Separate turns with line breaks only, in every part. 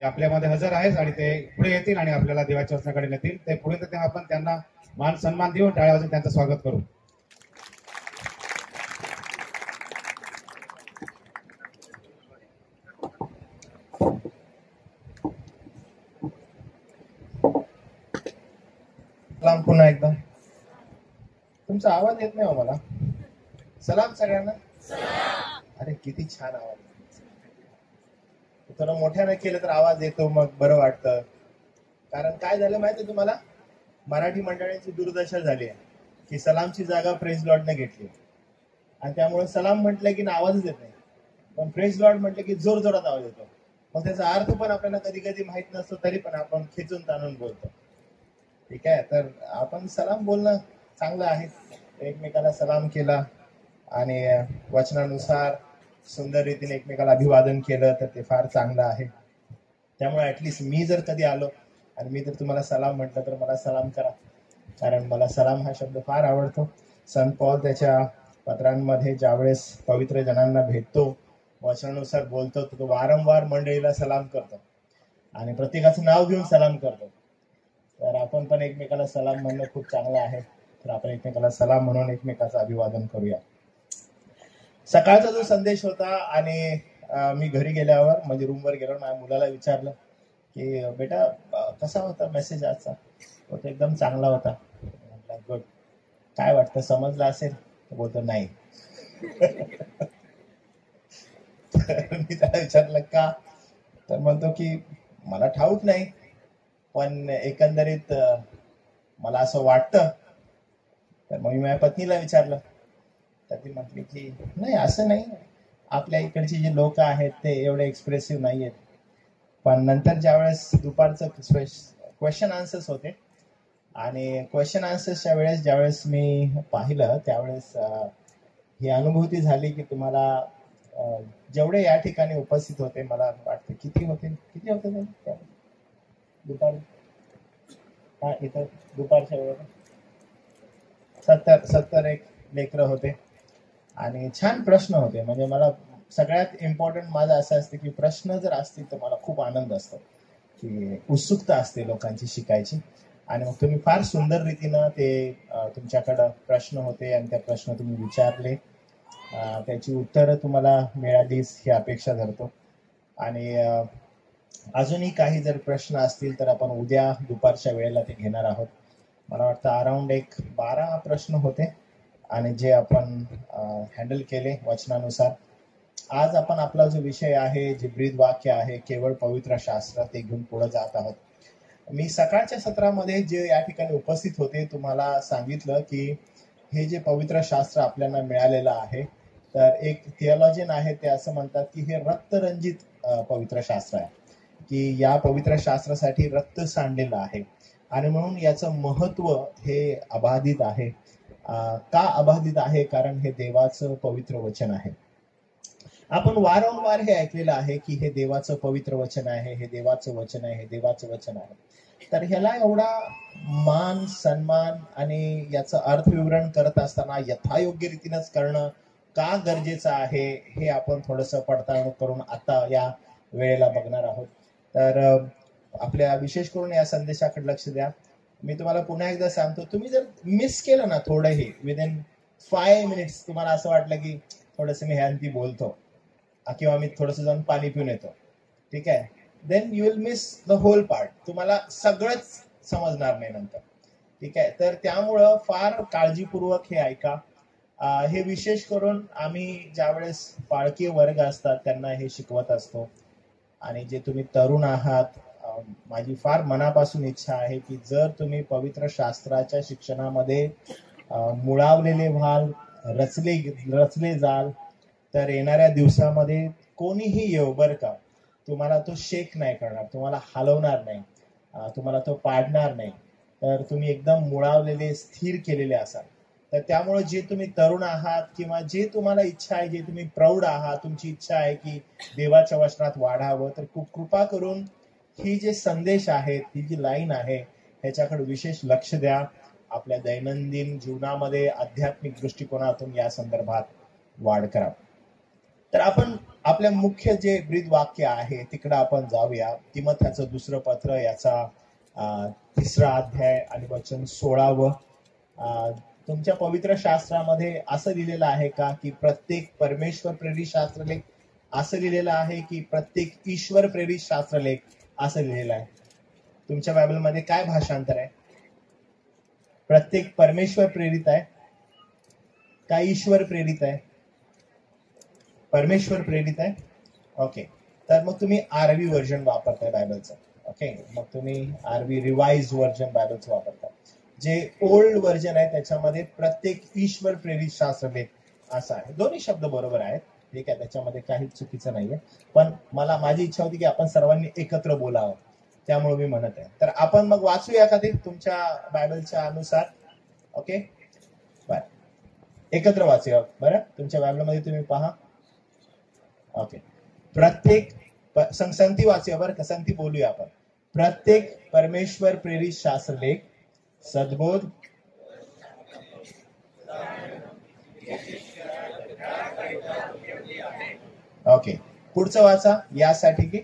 आपल्यामध्ये हजर आहेत आणि ते पुढे येतील आणि आपल्याला देवाच्या वचनाकडे नेतील. ते पुढे तेव्हा आपण त्यांना मान सन्मान देऊन टाळ्या वाजवून त्यांचं स्वागत करू.
सलाम पुन्हा एकदा. तुमचा आवाज येत नाही हो मला. सलाम सगळ्यांना. अरे किती छान आवाज. थोडं मोठ्याने केलं तर आवाज येतो, मग बरं वाटतं. कारण काय झालं माहिती तुम्हाला, मराठी मंडळींची दुर्दशा झाली आहे की सलामची जागा प्रेज लॉर्डने घेतली आणि त्यामुळे सलाम म्हटलं की आवाजच येत नाही, पण प्रेज लॉर्ड म्हटलं की जोर जोरात आवाज येतो. मग त्याचा अर्थ पण आपल्याला कधी कधी माहित नसतो, तरी पण आपण खेचून ताणून बोलतो. ठीक आहे, तर आपण सलाम बोलणं चांगलं आहे. एकमेकाला सलाम केला आणि वचनानुसार सुंदर रीतीने एकमेकाला अभिवादन केलं तर ते फार चांगलं आहे. त्यामुळे ऍटलिस्ट मी जर कधी आलो आणि मी जर तुम्हाला सलाम म्हटलं तर मला सलाम करा, कारण मला सलाम हा शब्द फार आवडतो. संत पौल त्याच्या पत्रांमध्ये ज्यावेळेस पवित्र जनांना भेटतो, वचनानुसार बोलतो, तो वारंवार मंडळीला सलाम करतो आणि प्रत्येकाचं नाव घेऊन सलाम करतो. तर आपण पण एकमेकाला सलाम म्हणणं खूप चांगलं आहे. तर आपण एकमेकाला सलाम म्हणून एकमेकाचं अभिवादन करूया. सकाळचा जो संदेश होता आणि मी घरी गेल्यावर म्हणजे रूमवर गेल्यावर माझ्या मुलाला विचारलं की बेटा कसा होता मेसेज आजचा. तो एकदम चांगला होता. म्हटलं गुड. काय वाटतं, समजलं असेल? बोलतो नाही. मी त्याला विचारलं का, तर म्हणतो की मला ठाऊक नाही, पण एकंदरीत मला असं वाटतं. तर मग मी माझ्या पत्नीला विचारलं, तर ती म्हटली की नाही असं नाही, आपल्या इकडचे जे लोक आहेत ते एवढे एक्सप्रेसिव्ह नाही आहेत. पण नंतर ज्यावेळेस दुपारचं क्वेश्चन आन्सर्स होते आणि क्वेश्चन आन्सर्सच्या वेळेस ज्यावेळेस मी पाहिलं त्यावेळेस ही अनुभूती झाली की तुम्हाला जेवढे या ठिकाणी उपस्थित होते, मला वाटतं किती होते ते दुपारी, हा इथं दुपारच्या वेळेला 70 एक लेकरं होते आणि छान प्रश्न होते. म्हणजे मला सगळ्यात इम्पॉर्टंट माझं असं असतं की प्रश्न जर असतील तर मला खूप आनंद असतो, की उत्सुकता असते लोकांची शिकायची. आणि मग तुम्ही फार सुंदर रीतीनं ते तुमच्याकडं प्रश्न होते आणि त्या प्रश्न तुम्ही विचारले, त्याची उत्तरं तुम्हाला मिळालीच ही अपेक्षा धरतो. आणि अजूनही काही जर प्रश्न असतील तर आपण उद्या दुपारच्या वेळेला ते घेणार आहोत. मला वाटतं अराउंड एक 12 प्रश्न होते आणि जे आपण हँडल केले वचनानुसार. आज आपण आपला जो विषय आहे, जे ब्रीद वाक्य आहे, केवळ पवित्र शास्त्र, ते घेऊन पुढे जात आहोत. मी सकाळच्या सत्रामध्ये जे या ठिकाणी उपस्थित होते तुम्हाला सांगितलं की हे जे पवित्र शास्त्र आपल्याला मिळालेलं आहे, तर एक थिओलॉजियन आहे ते असं म्हणतात की हे रक्तरंजित पवित्र शास्त्र आहे, की या पवित्र शास्त्रासाठी रक्त सांडलेलं आहे आणि म्हणून याचं महत्व हे अबाधित आहे. का अबाधित आहे? कारण हे देवाचं पवित्र वचन आहे. आपण वारंवार हे ऐकलेलं आहे की हे देवाचं पवित्र वचन आहे, हे देवाचं वचन आहे, हे देवाचं वचन आहे. तर ह्याला एवढा मान सन्मान आणि याचं अर्थविवरण करत असताना यथायोग्य रीतीनंच करणं का गरजेचं आहे, हे आपण थोडंसं पडताळणी करून आता या वेळेला बघणार आहोत. तर आपल्या विशेष करून या संदेशाकडे लक्ष द्या. मी तुम्हाला पुन्हा एकदा सांगतो, तुम्ही जर मिस केलं ना थोडंही विदिन 5 मिनिट्स, तुम्हाला असं वाटलं की थोडंसं मी ह्यांती बोलतो किंवा मी थोडंसं जाऊन पाणी पिऊन येतो, ठीक आहे, then you will miss the whole part. तुम्हाला सगळंच समजणार नाही नंतर, ठीक आहे. तर त्यामुळं फार काळजीपूर्वक हे ऐका. हे विशेष करून आम्ही ज्यावेळेस पाळकीय वर्ग असतात त्यांना हे शिकवत असतो. आणि जे तुम्ही तरुण आहात, माझी फार मनापासून इच्छा आहे की जर तुम्ही शास्त्राच्या शिक्षणामध्ये मुळावलेले व्हाल, रचले जाल, तर येणाऱ्या दिवसामध्ये कोणीही येऊ बरं का, तुम्हाला तो शेक नाही करणार, तुम्हाला हलवणार नाही, तुम्हाला तो पाडणार नाही. तर तुम्ही एकदम मुळावलेले, स्थिर केलेले असाल. तर त्यामुळे जे तुम्ही तरुण आहात किंवा जे तुम्हाला इच्छा आहे, जे तुम्ही प्रौढ आहात, तुमची इच्छा आहे की देवाच्या वचनात वाढावं, तर खूप कृपा करून ही जे संदेश आहेत, ही जी लाईन आहे, ह्याच्याकडे विशेष लक्ष द्या. आपल्या दैनंदिन जीवनामध्ये आध्यात्मिक दृष्टिकोनातून या संदर्भात वाढ करा. तर आपण आपल्या मुख्य जे ब्रीद वाक्य आहे तिकडं आपण जाऊया. तिमोथेचं दुसरं पत्र याचा 3रा अध्याय आणि वचन 16. तुमच्या पवित्र शास्त्रामध्ये असं लिहिलेलं आहे का की प्रत्येक परमेश्वर प्रेरित शास्त्रलेख असं लिहिलेलं आहे की प्रत्येक ईश्वर प्रेरित शास्त्रलेख असं लिहिलेलं आहे? तुमच्या बायबलमध्ये काय भाषांतर आहे? प्रत्येक परमेश्वर प्रेरित आहे का ईश्वर प्रेरित आहे? परमेश्वर प्रेरित आहे. ओके, तर मग तुम्ही आरवी व्हर्जन वापरताय बायबलचं. ओके, मग तुम्ही आरवी रिवाइज व्हर्जन बायबलचं वापरता. जे ओल्ड व्हर्जन आहे त्याच्यामध्ये प्रत्येक ईश्वर प्रेरित शास्त्रलेख असा आहे. दोन्ही शब्द बरोबर आहेत, ठीक आहे, त्याच्यामध्ये काहीच चुकीचं नाहीये. पण माझी इच्छा होती की आपण सर्वांनी एकत्र बोलावं, त्यामुळे मी म्हणत आहे. तर आपण मग वाचूया का ते तुमच्या बायबलच्या अनुसार? ओके, बर, एकत्र वाचूया. बरं, तुमच्या बायबलमध्ये तुम्ही पहा. ओके, प्रत्येक संगती वाचूया बरं का, संगती बोलूया आपण. प्रत्येक परमेश्वर प्रेरित शास्त्रलेख सद्बोध ओके, पुढचं वाचा. यासाठी की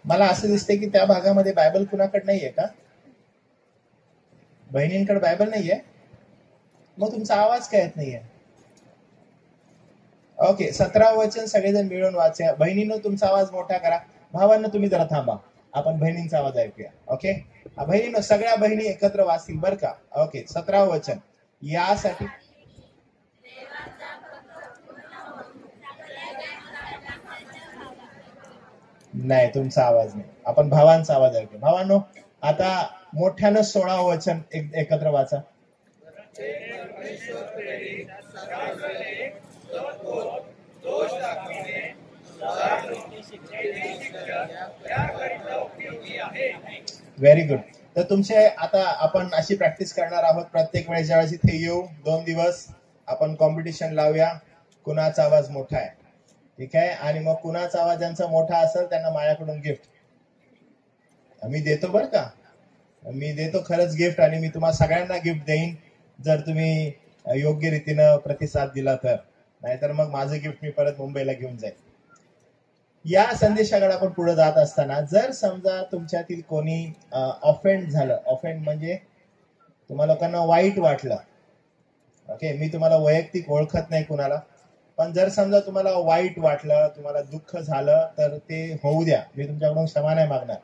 मला असं दिसतंय की त्या भागामध्ये बायबल कुणाकडे नाहीये का? बहिणींकडे बायबल नाहीये? मग तुमचा आवाज काय येत नाहीये? ओके, 17 वचन सगळेजण मिळून वाचा. बहिणींनो तुमचा आवाज मोठा करा. भावांनो तुम्ही जरा थांबा, आपण बहिणींचा आवाज ऐकूया. ओके, बहिणींनो सगळ्या बहिणी एकत्र वाचतील बर का. ओके, 17 वचन. यासाठी नाही, तुमचा आवाज नाही, आपण भावांचा आवाज ऐकू. भावांनो आता मोठ्यानं 16 वचन एकत्र वाचा. Very good. तर तुमचे आता आपण अशी प्रॅक्टिस करणार आहोत. प्रत्येक वेळेस ज्यावेळेस इथे येऊ 2 दिवस आपण कॉम्पिटिशन लावूया कुणाचा आवाज मोठा आहे, ठीक आहे. आणि मग कुणाचा आवाज ज्यांचा मोठा असेल त्यांना माझ्याकडून गिफ्ट मी देतो बरं का. मी देतो खरंच गिफ्ट, आणि मी तुम्हाला सगळ्यांना गिफ्ट देईन जर तुम्ही योग्य रीतीनं प्रतिसाद दिला तर. नाहीतर मग माझं गिफ्ट मी परत मुंबईला घेऊन जाईल. या संदेशाकडे आपण पुढे जात असताना जर समजा तुमच्यातील कोणी ऑफेंड झालं, ऑफेंड म्हणजे तुम्हाला लोकांना वाईट वाटलं. ओके, मी तुम्हाला वैयक्तिक ओळखत नाही कुणाला, पण जर समजा तुम्हाला वाईट वाटलं, तुम्हाला दुःख झालं, तर ते होऊ द्या. मी तुमच्याकडून क्षमा नाही मागणार,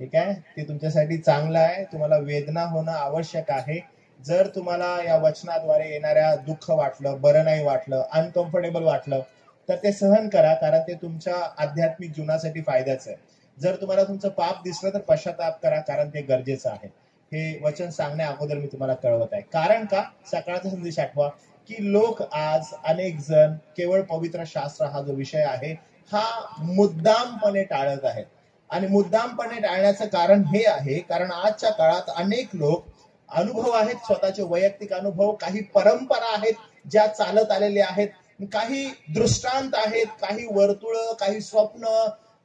ठीक आहे. ते तुमच्यासाठी चांगलं आहे. तुम्हाला वेदना होणं आवश्यक आहे. जर तुम्हाला या वचनाद्वारे येणाऱ्या दुःख वाटलं, बरं नाही वाटलं, अनकम्फर्टेबल वाटलं, तर ते सहन करा, कारण ते तुमच्या आध्यात्मिक जीवनासाठी फायद्याचं आहे. जर तुम्हाला तुमचं पाप दिसलं तर पश्चाताप करा, कारण ते गरजेचं आहे. हे वचन सांगण्या अगोदर मी तुम्हाला कळवत आहे. कारण का? सकाळचा संदेश आठवा की लोक आज अनेक जण केवळ पवित्र शास्त्र हा जो विषय आहे हा मुद्दामपणे टाळत आहेत. आणि मुद्दामपणे टाळण्याचं कारण हे आहे कारण आजच्या काळात अनेक लोक अनुभव आहेत, स्वतःचे वैयक्तिक अनुभव, काही परंपरा आहेत ज्या चालत आलेल्या आहेत, काही दृष्टांत आहेत, काही वर्तुळ, काही स्वप्न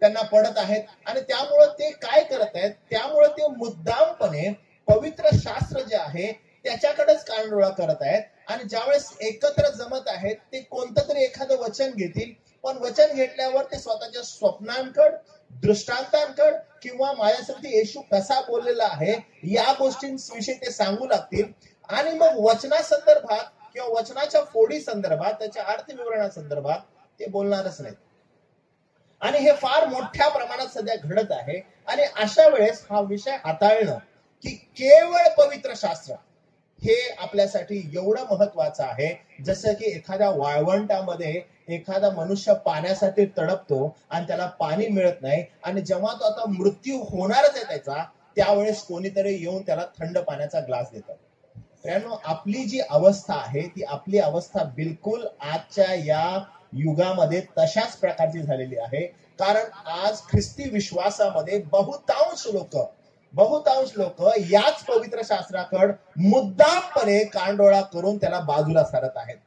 त्यांना पडत आहेत, आणि त्यामुळे ते काय करत आहेत, त्यामुळे ते मुद्दामपणे पवित्र शास्त्र जे आहे त्याच्याकडेच कानडोळा करत आहेत. आणि ज्यावेळेस एकत्र जमत आहेत ते कोणतं तरी एखादं वचन घेतील, पण वचन घेतल्यावर ते स्वतःच्या स्वप्नांकड, दृष्टांतांकड, किंवा माझ्यासाठी येशू कसा बोललेला आहे या गोष्टींविषयी ते सांगू लागतील. आणि मग वचनासंदर्भात किंवा वचनाच्या फोडी संदर्भात, त्याच्या अर्थ विवरणासंदर्भात ते बोलणारच नाहीत. आणि हे फार मोठ्या प्रमाणात सध्या घडत आहे. आणि अशा वेळेस हा विषय हाताळणं की केवळ पवित्र शास्त्र हे आपल्यासाठी एवढं महत्वाचं आहे. जसं की एखाद्या वाळवंटामध्ये एखादा मनुष्य पाण्यासाठी तडपतो आणि त्याला पाणी मिळत नाही, आणि जेव्हा तो आता मृत्यू होणारच आहे त्याचा, त्यावेळेस कोणीतरी येऊन त्याला थंड पाण्याचा ग्लास देतात. त्यामुळे आपली जी अवस्था आहे ती आपली अवस्था बिलकुल आजच्या या युगामध्ये तशाच प्रकारची झालेली आहे. कारण आज ख्रिस्ती विश्वासामध्ये बहुतांश लोक याच पवित्र शास्त्राकडे मुद्दामपणे कानडोळा करून त्याला बाजूला सारत आहेत.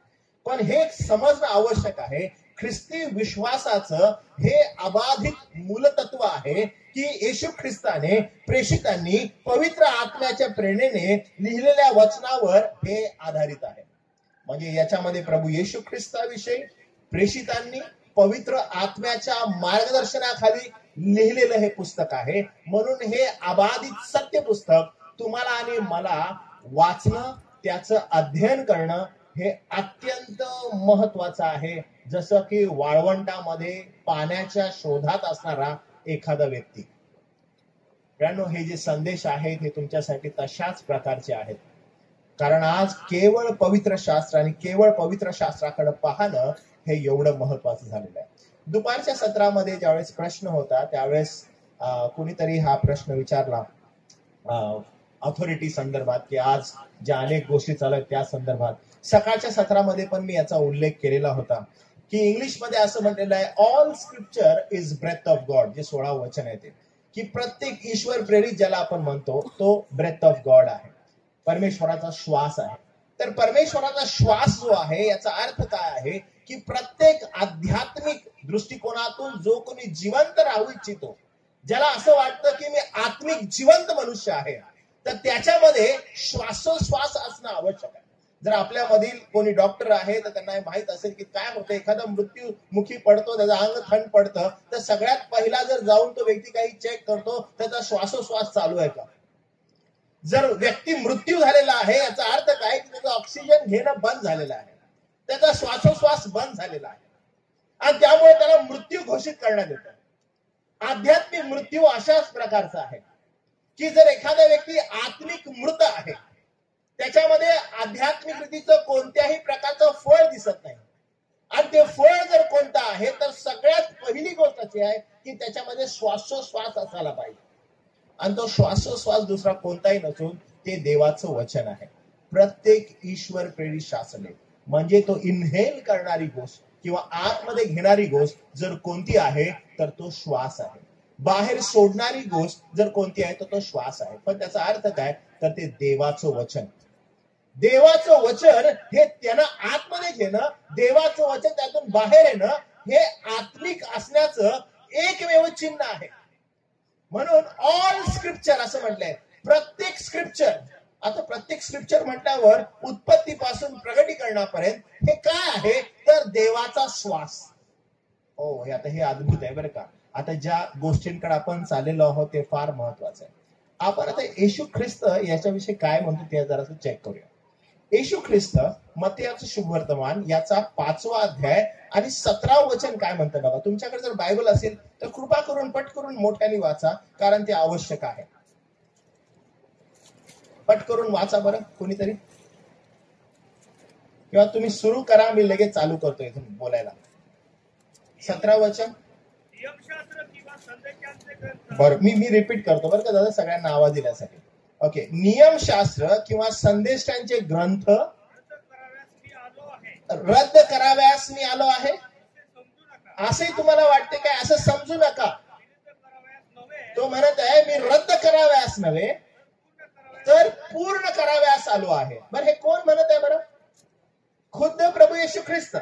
पण हे समजणं आवश्यक आहे ख्रिस्ती विश्वासाचं हे अबाधित मूलतत्व आहे की येशू ख्रिस्ताने प्रेषितांनी पवित्र आत्म्याच्या प्रेरणेने लिहिलेल्या वचनावर हे आधारित आहे. म्हणजे याच्यामध्ये प्रभू येशू ख्रिस्ताविषयी प्रेषितांनी पवित्र आत्म्याच्या मार्गदर्शनाखाली लिहिलेलं हे पुस्तक आहे. म्हणून हे अबाधित सत्य पुस्तक तुम्हाला आणि मला वाचणं, त्याचं अध्ययन करणं हे अत्यंत महत्वाचं आहे. जसं की वाळवंटामध्ये पाण्याच्या शोधात असणारा एखादा व्यक्ती. हे जे संदेश आहेत हे तुमच्यासाठी तशाच प्रकारचे आहेत. कारण आज केवळ पवित्र शास्त्र आणि केवळ पवित्र शास्त्राकडे पाहणं हे एवढं महत्वाचं झालेलं आहे. दुपारच्या सत्रामध्ये ज्यावेळेस प्रश्न होता त्यावेळेस कुणीतरी हा प्रश्न विचारला ऑथॉरिटी संदर्भात, की आज ज्या अनेक गोष्टी चालू आहेत त्या संदर्भात. सकाळच्या सत्रामध्ये पण मी याचा उल्लेख केलेला होता की इंग्लिशमध्ये असं म्हटलेलं आहे, all scripture is breath of God. जे 16 वचन आहे ते, की प्रत्येक ईश्वर प्रेरित ज्याला आपण म्हणतो तो ब्रेथ ऑफ गॉड आहे, परमेश्वराचा श्वास आहे. तर परमेश्वराचा श्वास जो आहे याचा अर्थ काय आहे की प्रत्येक आध्यात्मिक दृष्टिकोनातून जो कोणी जिवंत राहू इच्छितो, ज्याला असं वाटतं की मी आत्मिक जिवंत मनुष्य आहे, तर त्याच्यामध्ये श्वासोश्वास असणं आवश्यक आहे. जर आपल्यामधील कोणी डॉक्टर आहे तर त्यांना माहित असेल की काय होतं, एखादा मृत्यूमुखी पडतो, त्याचं अंग थंड पडतं, तर सगळ्यात पहिला जर जाऊन तो व्यक्ती काही चेक करतो त्याचा श्वासोश्वास चालू आहे का. जर व्यक्ती मृत्यू झालेला आहे याचा अर्थ काय की त्याचं ऑक्सिजन घेणं बंद झालेलं आहे, त्याचा श्वासोश्वास बंद झालेला आहे आणि त्यामुळे त्याला मृत्यू घोषित करण्यात येतं. आध्यात्मिक मृत्यू अशाच प्रकारचा आहे की जर एखादा व्यक्ती आत्मिक मृत आहे, त्याच्यामध्ये आध्यात्मिक रीतीचं कोणत्याही प्रकारचं फळ दिसत नाही, आणि ते फळ जर कोणतं आहे तर सगळ्यात पहिली गोष्ट अशी आहे की त्याच्यामध्ये श्वासोश्वास असायला पाहिजे. आणि तो श्वासोश्वास दुसरा कोणताही नसून ते देवाचं वचन आहे. प्रत्येक ईश्वर प्रेरित शासन आहे. म्हणजे तो इनहेल करणारी गोष्ट किंवा आतमध्ये घेणारी गोष्ट जर कोणती आहे तर तो श्वास आहे. बाहेर सोडणारी गोष्ट जर कोणती आहे तर तो श्वास आहे. पण त्याचा अर्थ काय तर ते देवाचं वचन. देवाचं वचन हे त्यानं आतमध्ये घेणं, देवाचं वचन त्यातून बाहेर येणं, हे आत्मिक असण्याचं एकमेव चिन्ह आहे. म्हणून ऑल स्क्रिप्चर असं म्हटलंय, प्रत्येक स्क्रिप्चर. आता प्रत्येक स्क्रिप्चर म्हटल्यावर उत्पत्तीपासून प्रगटीकरणापर्यंत हे काय आहे तर देवाचा श्वास. हो, आता हे अद्भुत आहे बरं का. आता ज्या गोष्टींकडे आपण चाललेलो आहोत ते फार महत्वाचं आहे. आपण आता येशू ख्रिस्त याच्याविषयी काय म्हणतो ते जरासं चेक करूया. येशू ख्रिस्त मत्तेचं शुभवर्तमान याचा 5वा अध्याय आणि 17व वचन काय म्हणतं बघा. तुमच्याकडे जर बायबल असेल तर कृपा करून पट करून मोठ्याने वाचा, कारण ते आवश्यक आहे. पट करून वाचा बरं कोणीतरी, किंवा तुम्ही सुरू करा, मी लगेच चालू करतो इथून बोलायला. 17 वचन. बरं, मी रिपीट करतो बरं का दादा, सगळ्यांना आवाज दिल्यासाठी. ओके. नियमशास्त्र किंवा संदेशांचे ग्रंथ रद्द कराव्यास मी आलो आहे असे तुम्हाला वाटते काय? असं समजू नका. तो म्हणत आहे मी रद्द कराव्यास नव्हे तर पूर्ण कराव्यास आलो आहे. बरं, हे कोण म्हणत आहे बरं? खुद्द प्रभू येशू ख्रिस्त.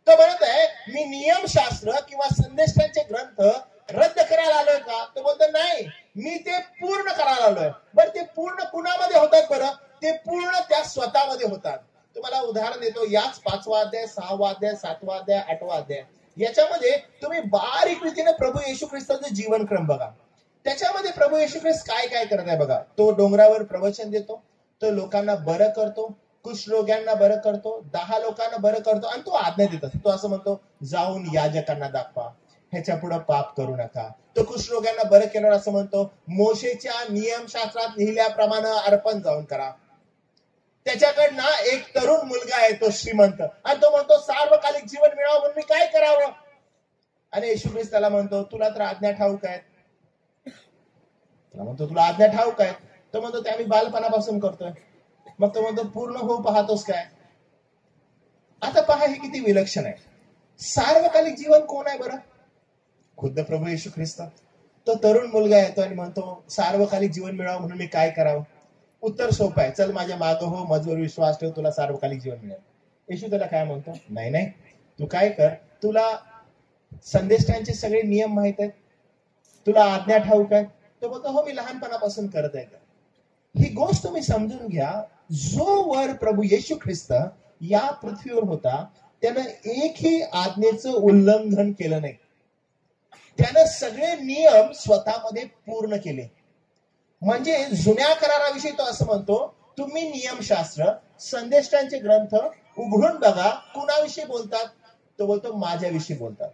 तो म्हणत आहे मी नियमशास्त्र किंवा संदेशांचे ग्रंथ रद्द करायला आलोय का? तो बोलतो नाही, मी ते पूर्ण करायला आलोय. बरं, ते पूर्ण कुणामध्ये होतात बरं? ते पूर्ण त्या स्वतःमध्ये होतात. तुम्हाला उदाहरण देतो. याच 5वा अध्याय, 6वा अध्याय, 7वा अध्याय, 8वा अध्याय याच्यामध्ये तुम्ही बारीक रीतीने प्रभू येशू ख्रिस्ताचं जीवनक्रम बघा. त्याच्यामध्ये प्रभू येशू ख्रिस्त काय काय करत आहे बघा. तो डोंगरावर प्रवचन देतो, तो लोकांना बरं करतो, कुष्ठरोग्यांना बरं करतो, 10 लोकांना बरं करतो, आणि तो आज्ञा देत असतो. तो असं म्हणतो जाऊन याजकांना दाखवा, ह्याच्या पुढे पाप करू नका. तो कुष्ठरोग्यांना बरं केलं असं म्हणतो मोशेच्या नियमशास्त्रात लिहिल्याप्रमाणे अर्पण जाऊन करा. त्याच्याकडनं एक तरुण मुलगा आहे तो श्रीमंत, आणि तो म्हणतो सार्वकालिक जीवन मिळावं म्हणून मी काय करावं? आणि येशू ख्रिस्त त्याला म्हणतो तुला तर आज्ञा ठाऊक आहेत. त्याला म्हणतो तुला आज्ञा ठाऊक आहेत. तो म्हणतो ते आम्ही बालपणापासून करतोय. मग तो म्हणतो पूर्ण हो पाहतोस काय? आता पहा हे किती विलक्षण आहे. सार्वकालिक जीवन कोण आहे बरं? खुद्द प्रभू येशू ख्रिस्त. तो तरुण मुलगा येतो आणि म्हणतो सार्वकालिक जीवन मिळावं म्हणून मी काय करावं? उत्तर सोपं आहे, चल माझ्या मागं हो, माझ्यावर विश्वास ठेव, तुला सार्वकालिक जीवन मिळेल. येशू त्याला काय म्हणतो? नाही नाही, तू काय कर, तुला संदेष्टांचे सगळे नियम माहित आहेत, तुला आज्ञा ठाऊक आहे? तो बोलतो हो, मी लहानपणापासून करत आहे. ही गोष्ट तुम्ही समजून घ्या, जो वर प्रभू येशू ख्रिस्त या पृथ्वीवर होता त्यानं एकही आज्ञेचं उल्लंघन केलं नाही. त्यानं सगळे नियम स्वतःमध्ये पूर्ण केले. म्हणजे जुन्या कराराविषयी तो असं म्हणतो, तुम्ही नियमशास्त्र संदेष्टांचे ग्रंथ उघडून बघा, कुणाविषयी बोलतात? तो बोलतो माझ्याविषयी बोलतात.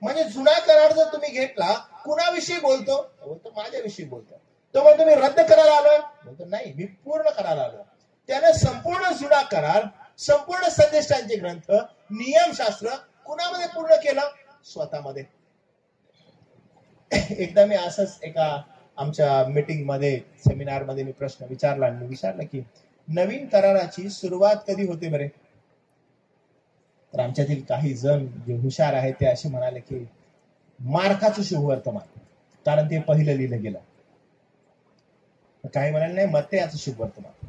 म्हणजे जुना करार जर तुम्ही घेतला, कुणाविषयी बोलतो? तो बोलतो माझ्याविषयी बोलतो. तो म्हणतो मी रद्द करायला आलोय? बोलतो नाही, मी पूर्ण करायला आलोय. त्याने संपूर्ण जुना करार, संपूर्ण संदेष्टांचे ग्रंथ, नियमशास्त्र कुणामध्ये पूर्ण केलं? स्वतःमध्ये. एकदा मी असंच एका आमच्या मीटिंग मध्ये, सेमिनार मध्ये मी प्रश्न विचारला आणि विचारलं की नवीन कराराची सुरुवात कधी होते बरे? तर आमच्यातील काही जण जे हुशार आहेत ते असे म्हणाले की मार्काचं शुभवर्तमान, कारण ते पहिलं लिहिलं गेलं. काही म्हणाले नाही मत्तेयाचं शुभवर्तमान,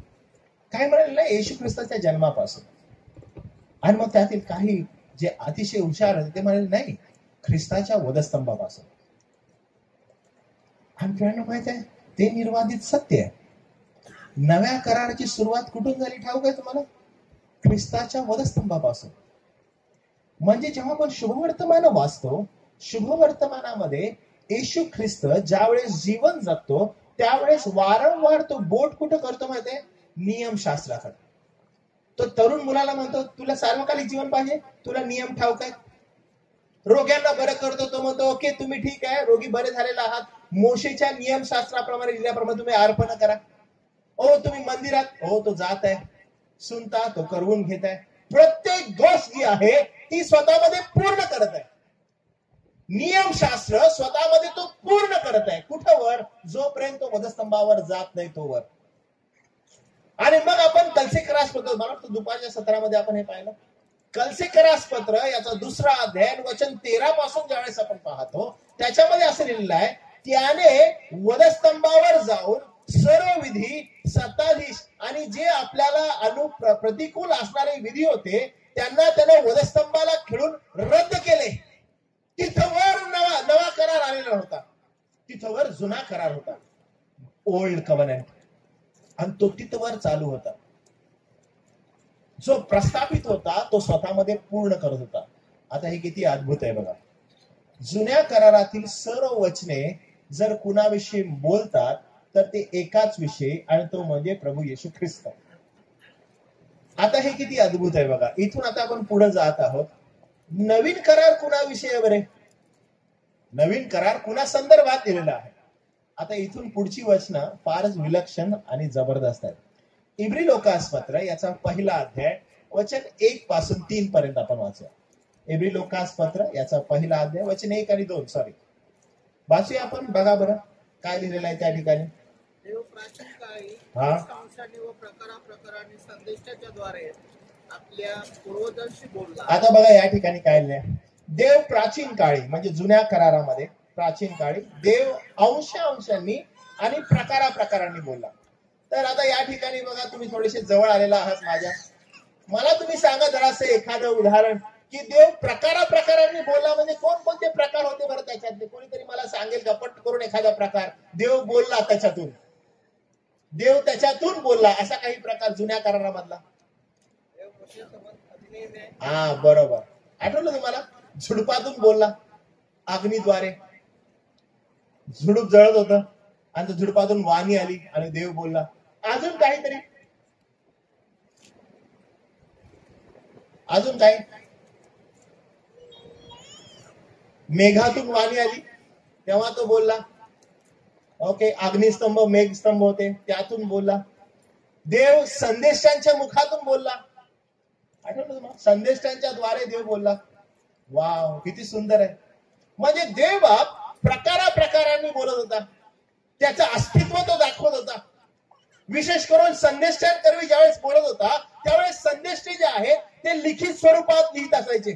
काही म्हणाले नाही येशू ख्रिस्ताच्या जन्मापासून. आणि मग त्यातील काही जे अतिशय हुशार होते ते म्हणाले नाही ख्रिस्ताच्या वधस्तंभापासून. आणि आपल्याला माहित आहे ते निर्वाधित सत्य आहे. नव्या कराराची सुरुवात कुठून झाली ठाऊक आहे तुम्हाला? ख्रिस्ताच्या वधस्तंभापासून. म्हणजे जेव्हा आपण शुभवर्तमान वाचतो, शुभवर्तमानामध्ये येशू ख्रिस्त ज्यावेळेस जीवन जगतो त्यावेळेस वारंवार तो बोट कुठं करतो माहितीये? नियमशास्त्राकडे. तो तरुण मुलाला म्हणतो तुला सार्वकालिक जीवन पाहिजे, तुला नियम ठाऊक आहे? रोग्यांना बरं करतो, तो म्हणतो ओके तुम्ही ठीक आहे, रोगी बरे झालेला आहात, मोशेच्या नियमशास्त्राप्रमाणे लिहिल्याप्रमाणे तुम्ही अर्पण करा. ओ तुम्ही मंदिरात, हो तो जात आहे, सुनता तो करवून घेत आहे. प्रत्येक गोष्ट जी आहे ती स्वतःमध्ये पूर्ण करत आहे. नियमशास्त्र स्वतःमध्ये तो पूर्ण करत आहे. कुठं वर? जोपर्यंत तो वधस्तंभावर जात नाही तोवर. आणि मग आपण कलसेकरास पत्र, मला वाटतं दुपारच्या सत्रामध्ये आपण हे पाहिलं, कलसेकरास पत्र याचा दुसरा अध्याय वचन 13 पासून ज्यावेळेस आपण पाहतो त्याच्यामध्ये असं लिहिलेलं आहे, त्याने वधस्तंभावर जाऊन सर्व विधी, सत्ताधीश आणि जे आपल्याला प्रतिकूल असणारे विधी होते त्यांना त्याने वधस्तंभाला खिळून रद्द केले. तिथवर नवा करार आलेला होता, तिथवर जुना करार होता, ओल्ड कव्हनंट, आणि तो तिथवर चालू होता. जो प्रस्थापित होता तो स्वतःमध्ये पूर्ण करत होता. आता हे किती अद्भुत आहे बघा. जुन्या करारातील सर्व वचने जर कुणाविषयी बोलतात तर ते एकाच विषयी, आणि तो म्हणजे प्रभू येशू ख्रिस्त. आता हे किती अद्भुत आहे बघा. इथून आता आपण पुढे जात आहोत. नवीन करार कुणाविषयी बरे? नवीन करार कुणा संदर्भात दिलेला आहे? आता इथून पुढची वचनं फारच विलक्षण आणि जबरदस्त आहेत. इब्री लोकास पत्र याचा पहिला अध्याय वचन 1 पासून 3 पर्यंत आपण वाचूया. इब्री लोकास पत्र याचा पहिला अध्याय वचन 1 आणि 2 वाचूया आपण. बघा बरं काय लिहिलेलं आहे त्या ठिकाणी.
देव प्राचीन काळी
हा.
अंशाने व प्रकाराप्रकाराने संदेशाच्या द्वारे आपल्या पूर्वजांशी बोलला.
आता बघा या ठिकाणी काय लिहिलंय. देव प्राचीन काळी म्हणजे जुन्या करारामध्ये प्राचीन काळी देव अंशांनी आणि प्रकारांनी बोलला. तर आता या ठिकाणी बघा तुम्ही थोडेसे जवळ आलेला आहात माझ्या, मला तुम्ही सांगा जरासे एखादं उदाहरण की देव प्रकारांनी बोलला. म्हणजे कोणकोणते प्रकार होते बरं त्याच्यातले? कोणीतरी मला सांगेल का पट करून एखादा प्रकार देव बोलला त्याच्यातून, देव त्याच्यातून बोलला असा काही प्रकार जुन्या करारामधला? हा बरोबर, आठवलं तुम्हाला? झुडपातून बोलला, अग्नीद्वारे. झुडूप जळत होतं आणि झुडपातून वाणी आली आणि देव बोलला. अजून काहीतरी, अजून काही? मेघातून वाणी आली तेव्हा तो बोलला. ओके, अग्निस्तंभ मेघस्तंभ होते त्यातून बोलला. देव संदेशांच्या मुखातून बोलला, आठवलं तुम्हाला? संदेशांच्या द्वारे देव बोलला. वाव, किती सुंदर आहे. म्हणजे देव प्रकारांनी बोलत होता, त्याचं अस्तित्व तो दाखवत होता. विशेष करून संदेशांकरवी ज्यावेळेस बोलत होता त्यावेळेस संदेश जे आहेत ते लिखित स्वरूपात लिहित असायचे.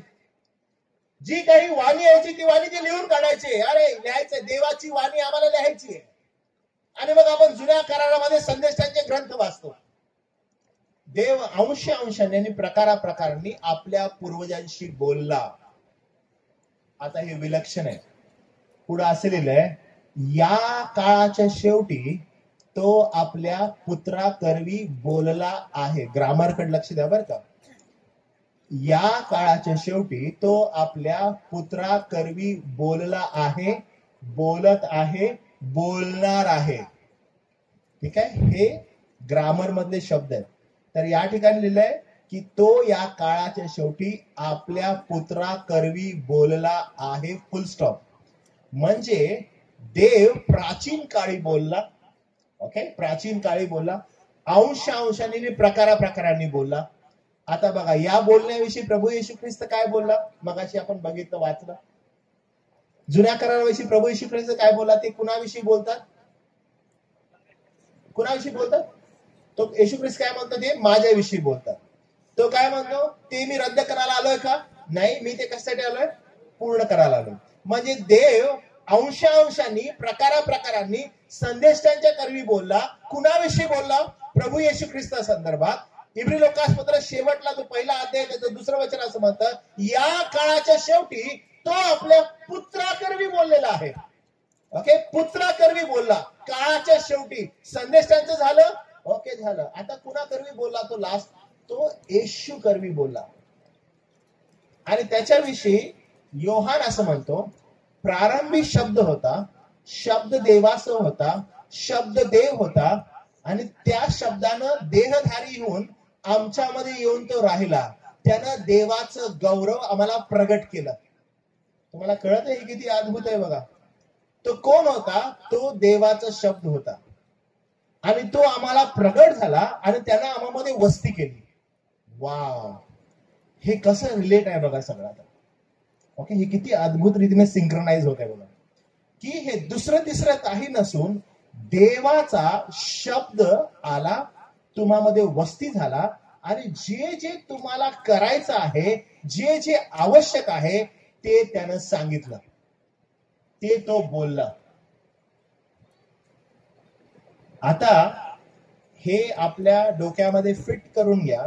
जी काही वाणी यायची ती वाणी ते लिहून काढायचे. अरे लिहायचं, देवाची वाणी आम्हाला लिहायची आहे. आणि मग आपण जुन्या करारामध्ये संदेशांचे ग्रंथ वाचतो. देव अंशाने आणि प्रकारांनी आपल्या पूर्वजांशी बोलला. आता हे विलक्षण आहे. पुढे असं लिहिलंय, या काळाच्या शेवटी तो आपल्या पुत्राकरवी बोलला आहे. ग्रामरकडे लक्ष द्या बरं का. या काळाच्या शेवटी तो आपल्या पुत्राकरवी बोलला आहे, बोलत आहे, बोलणार आहे. ठीक आहे, हे ग्रामर मधले शब्द आहेत. तर या ठिकाणी लिहिलंय की तो या काळाच्या शेवटी आपल्या पुत्राकरवी बोलला आहे, फुल स्टॉप. म्हणजे देव प्राचीन काळी बोलला. ओके, प्राचीन काळी बोलला, अंशाने प्रकारांनी बोलला. आता बघा, या बोलण्याविषयी प्रभू येशू ख्रिस्त काय बोलला? मगाशी आपण बघितलं, वाचलं. जुन्या कराराविषयी प्रभू येशू ख्रिस्त काय बोलला? ते कुणाविषयी बोलतात? कुणाविषयी बोलतात? तो येशू ख्रिस्त काय म्हणतो? ते माझ्याविषयी बोलतात. तो काय म्हणतो? ते मी रद्द करायला आलोय का? नाही, मी ते कशासाठी आलोय? पूर्ण करायला आलोय. म्हणजे देव अंशांनी प्रकारांनी संदेष्टांच्या करवी बोलला. कुणाविषयी बोलला? प्रभू येशू ख्रिस्ता संदर्भात. इब्री लोकासपत्र शेवटला जो पहिला अध्याय त्याचं दुसरं वचन असं म्हणतं, या काळाच्या शेवटी तो आपल्या पुत्राकरवी बोललेला आहे. ओके, पुत्राकरवी बोलला काळाच्या शेवटी. संदेष्टांचं झालं, ओके झालं. आता कुणाकरवी बोलला? तो लास्ट, तो येशू करवी बोलला. आणि त्याच्याविषयी योहान असं म्हणतो, प्रारंभी शब्द होता, शब्द देवासह होता, शब्द देव होता, आणि त्या शब्दानं देहधारी होऊन आमच्यामध्ये येऊन तो राहिला. त्यानं देवाचं गौरव आम्हाला प्रगट केलं. तुम्हाला कळत आहे किती अद्भुत आहे बघा. तो कोण होता? तो देवाचा शब्द होता, आणि तो आम्हाला प्रगट झाला आणि त्यानं आम्हामध्ये वस्ती केली. वाव, हे कसं रिलेट आहे बघा सगळं. ओके, हे किती अद्भुत रीतीने सिंक्रोनाइज होत आहे बघा, की हे दुसरं तिसरं काही नसून देवाचा शब्द आला, तुम्हामध्ये वस्ती झाला, आणि जे जे तुम्हाला करायचं आहे, जे जे आवश्यक आहे ते त्यानं सांगितलं, ते तो बोलला. आता हे आपल्या डोक्यामध्ये फिट करून घ्या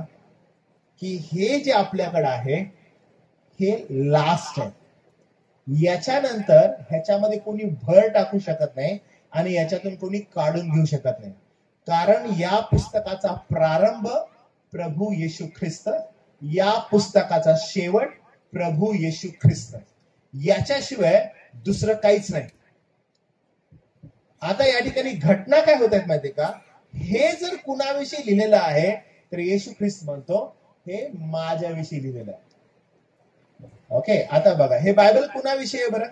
की हे जे आपल्याकडे आहे हे लास्ट आहे. याच्यानंतर ह्याच्यामध्ये कोणी भर टाकू शकत नाही आणि याच्यातून कोणी काढून घेऊ शकत नाही. कारण या पुस्तकाचा प्रारंभ प्रभू येशू ख्रिस्त, या पुस्तकाचा शेवट प्रभू येशू ख्रिस्त. याच्याशिवाय दुसरं काहीच नाही. आता या ठिकाणी घटना काय होत आहेत माहितीये का? हे जर कुणाविषयी लिहिलेलं आहे तर येशू ख्रिस्त म्हणतो हे माझ्याविषयी लिहिलेलं आहे. ओके, आता बघा, हे बायबल कुणाविषयी आहे बरं?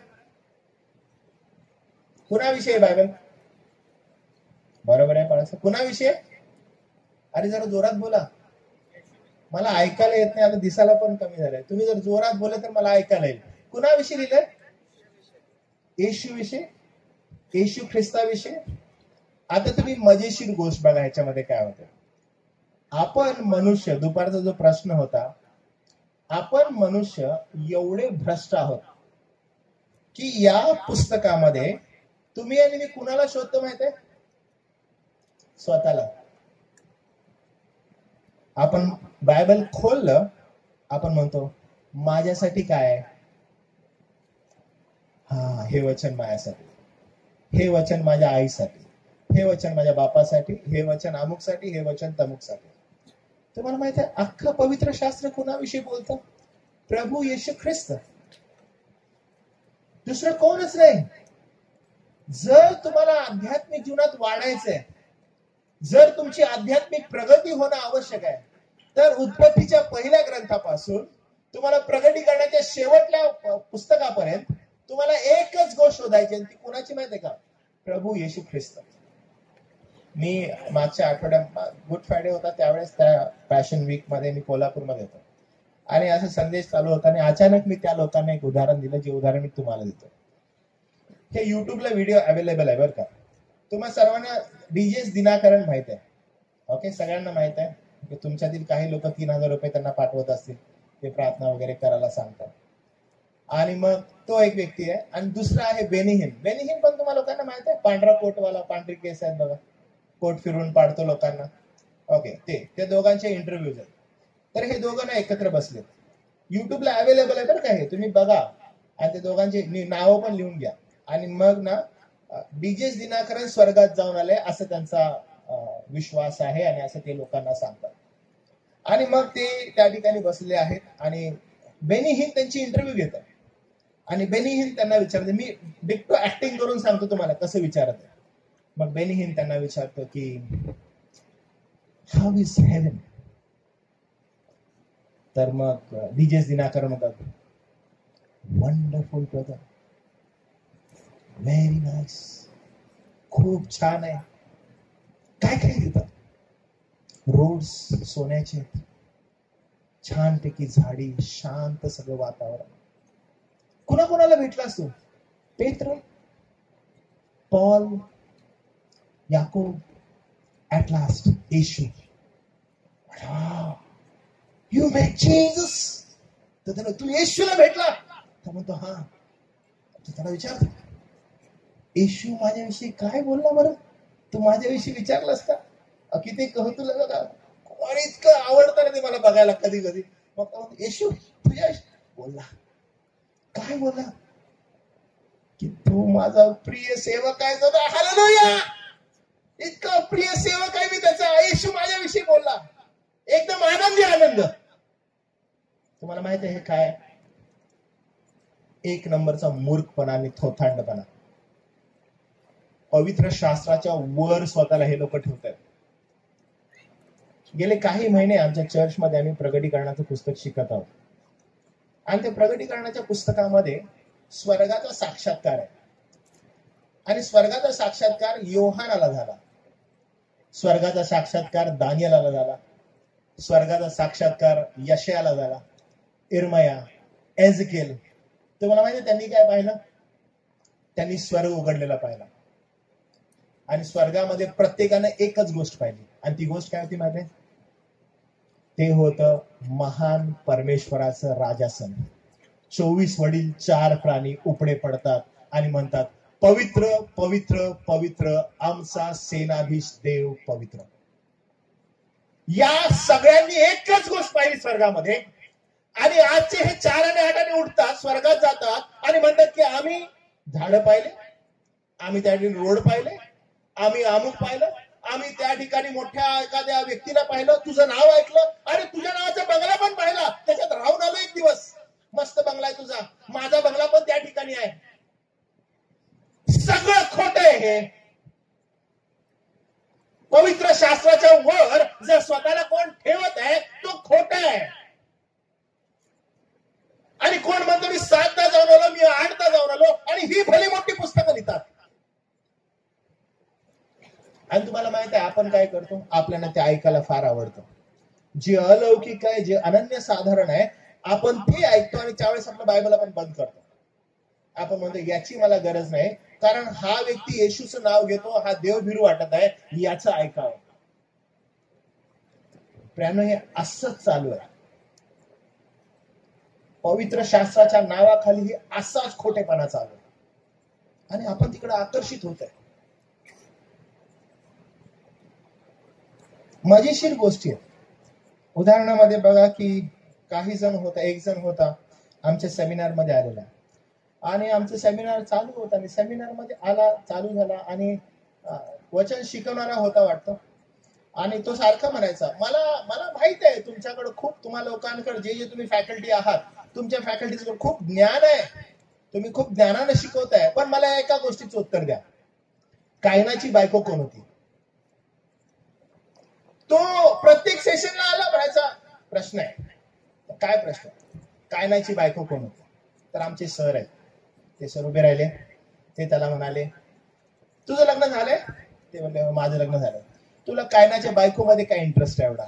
कुणाविषयी आहे बायबल? बरोबर आहे पण कुणाविषयी? अरे जरा जोरात बोला, मला ऐकायला येत नाही. आता दिसायला पण कमी झालंय. तुम्ही जर जोरात बोलले तर मला ऐकायला येईल. कुणाविषयी लिहिलंय? येशू विषयी, येशू ख्रिस्ताविषयी. आता तुम्ही मजेशीर गोष्ट बघा ह्याच्यामध्ये काय होतं. आपण मनुष्य, दुपारचा जो प्रश्न होता, आपण मनुष्य एवढे भ्रष्ट आहोत की या पुस्तकामध्ये तुम्ही आणि मी कुणाला शोधतो माहिती आहे? स्वतःला. आपण बायबल खोललं, आपण म्हणतो माझ्यासाठी काय आहे? हा, हे वचन माझ्यासाठी, हे वचन माझ्या आईसाठी, हे वचन माझ्या बापासाठी, हे वचन अमुकसाठी, हे वचन तमुकसाठी. तुम्हाला माहिती आहे अख्खं पवित्र शास्त्र कुणाविषयी बोलतं? प्रभू येशू ख्रिस्त. दुसरं कोणच नाही. जर तुम्हाला आध्यात्मिक जीवनात वाढायचंय, जर तुमची आध्यात्मिक प्रगती होणं आवश्यक आहे, तर उत्पत्तीच्या पहिल्या ग्रंथापासून तुम्हाला प्रगती करण्याच्या शेवटल्या पुस्तकापर्यंत तुम्हाला एकच गोष्ट शोधायची, ती कोणाची माहिती आहे का? प्रभू येशू ख्रिस्त. मी मागच्या आठवड्यात गुड फ्रायडे होता त्यावेळेस त्या फॅशन वीक मध्ये मी कोल्हापूरमध्ये होतो आणि असं संदेश चालू होता आणि अचानक मी त्या लोकांना एक उदाहरण दिलं, जे उदाहरण मी तुम्हाला देतो. हे युट्यूबला व्हिडिओ अवेलेबल आहे बरं का. तुम्हाला सर्वांना डीजेस दिनाकरण माहित आहे. ओके, सगळ्यांना माहित आहे की तुमच्यातील काही लोक 3,000 रुपये त्यांना पाठवत असतील, ते प्रार्थना वगैरे करायला सांगतात. आणि मग तो एक व्यक्ती आहे. आणि दुसरा आहे बेनिहिन. बेनिहिन पण तुम्हाला लोकांना माहित आहे, पांढरा कोटवाला, पांढरी केस आहेत बघा, कोट फिरून पाडतो लोकांना. ओके, ते दोघांचे इंटरव्ह्यूज आहेत. तर हे दोघं ना एकत्र बसलेत. युट्यूबला अवेलेबल आहे बरं का, हे तुम्ही बघा आणि ते दोघांची नावं पण लिहून घ्या. आणि मग ना डीजे दिनाकरन स्वर्गात जाऊन आले असं त्यांचा विश्वास आहे आणि असं ते लोकांना सांगतात. आणि मग ते त्या ठिकाणी बसले आहेत आणि बेनी हिन त्यांची इंटरव्ह्यू घेतात. आणि बेनी हिन त्यांना विचारते, मी डिक्टो ऍक्टिंग करून सांगतो तुम्हाला कसं विचारत आहे. मग बेनी हिन त्यांना विचारतो की हाऊ इज हेवन. तर मग डीजे दिनाकर म्हणतात, वंडरफुल ब्रदर, व्हेरी नाईस, खूप छान आहे. काय काय देतात? रोड्स सोन्याचे, छानपैकी झाडी, शांत सगळं वातावरण. कुणाकुणाला भेटलास तू? पेत्र, पॉल, याकूब, ऍट लास्ट येशू. You met Jesus. तर त्याला, तू येशूला भेटला? तर म्हणतो हा. तर त्याला विचार, येशू माझ्याविषयी काय बोलला बरं? तू माझ्याविषयी विचारलास का? किती तुला बघा, आणि इतकं आवडतं ना ते मला बघायला कधी कधी. मग येशू तुझ्या बोलला, काय बोलला? की तू माझा प्रिय सेवक आहे. हालेलुया, इतका प्रिय सेवक आहे मी त्याचा. येशू माझ्याविषयी बोलला. एकदम आनंदी आनंद. तुम्हाला माहिती आहे हे काय? एक नंबरचा मूर्खपणा आणि थोथांडपणा. पवित्र शास्त्राच्या वर स्वतःला हे लोक ठेवतात. गेले काही महिने आमच्या चर्चमध्ये आम्ही प्रगटीकरणाचं पुस्तक शिकत आहोत. आणि त्या प्रगटीकरणाच्या पुस्तकामध्ये स्वर्गाचा साक्षात्कार आहे. आणि स्वर्गाचा साक्षात्कार योहानाला झाला, स्वर्गाचा साक्षात्कार दानियेलाला झाला, स्वर्गाचा साक्षात्कार यशायाला झाला, इर्मया, एझेकिएल. तुम्हाला माहिती त्यांनी काय पाहिलं? त्यांनी स्वर्ग उघडलेला पाहिला. आणि स्वर्गामध्ये प्रत्येकानं एकच गोष्ट पाहिली. आणि ती गोष्ट काय होती माहिती आहे? ते होतं महान परमेश्वराचं राजासन. 24 वडील, 4 प्राणी उपडे पडतात आणि म्हणतात, पवित्र पवित्र पवित्र आमचा सेनाधीश देव पवित्र. या सगळ्यांनी एकच गोष्ट पाहिली स्वर्गामध्ये. आणि आजचे हे 4 आणि 8 उठतात, स्वर्गात जातात आणि म्हणतात की आम्ही झाडं पाहिले, आम्ही त्या ठिकाणी रोड पाहिले, आम्ही अमुक पाहिलं, आम्ही त्या ठिकाणी मोठ्या एखाद्या व्यक्तीला पाहिलं, तुझं नाव ऐकलं, अरे तुझ्या नावाचा बंगला पण पाहिला, त्याच्यात राहून आलो एक दिवस, मस्त बंगला आहे तुझा, माझा बंगला पण त्या ठिकाणी आहे. सगळं खोट आहे हे. पवित्र शास्त्राच्या वर जर स्वतःला कोण ठेवत आहे तो खोट आहे. आणि कोण म्हणतो मी 7दा जाऊन आलो, मी 8दा जाऊन आलो, आणि ही भली मोठी पुस्तकं लिहितात. आणि तुम्हाला माहित आहे आपण काय करतो? आपल्याला ते ऐकायला फार आवडतं. जे अलौकिक आहे, जे अनन्य साधारण आहे, आपण ते ऐकतो आणि त्यावेळेस आपलं बायबल आपण बंद करतो. आपण म्हणतो याची मला गरज नाही, कारण हा व्यक्ती येशूचं नाव घेतो, हा देवभिरू वाटत आहे, याचं ऐकावं. प्रियानो, हे असंच चालू आहे. पवित्र शास्त्राच्या नावाखाली हे असाच खोटेपणा चालू आहे आणि आपण तिकडे आकर्षित होत आहे. मजेशीर गोष्टी आहेत. उदाहरणामध्ये बघा की काही जण होता, एक जण होता आमच्या सेमिनार मध्ये आलेला, आणि आमचं सेमिनार चालू होता आणि सेमिनार मध्ये आला, चालू झाला आणि वचन शिकवणारा होता वाटतं. आणि तो सारखा म्हणायचा, मला माहित आहे तुमच्याकडे खूप, तुम्हा लोकांकडे जे तुम्ही फॅकल्टी आहात, तुमच्या फॅकल्टीजकडे खूप ज्ञान आहे, तुम्ही खूप ज्ञानाने शिकवताय, पण मला एका गोष्टीचं उत्तर द्या, कायनाची बायको कोण होती? तो प्रत्येक सेशनला आला, म्हणायचा प्रश्न आहे. काय प्रश्न? कायनाची बायको कोण होती? तर आमचे सर आहेत, ते सर उभे राहिले, ते त्याला म्हणाले, तुझं लग्न झालंय? ते म्हणले माझं लग्न झालंय. तुला कायनाच्या बायको मध्ये काय इंटरेस्ट आहे एवढा?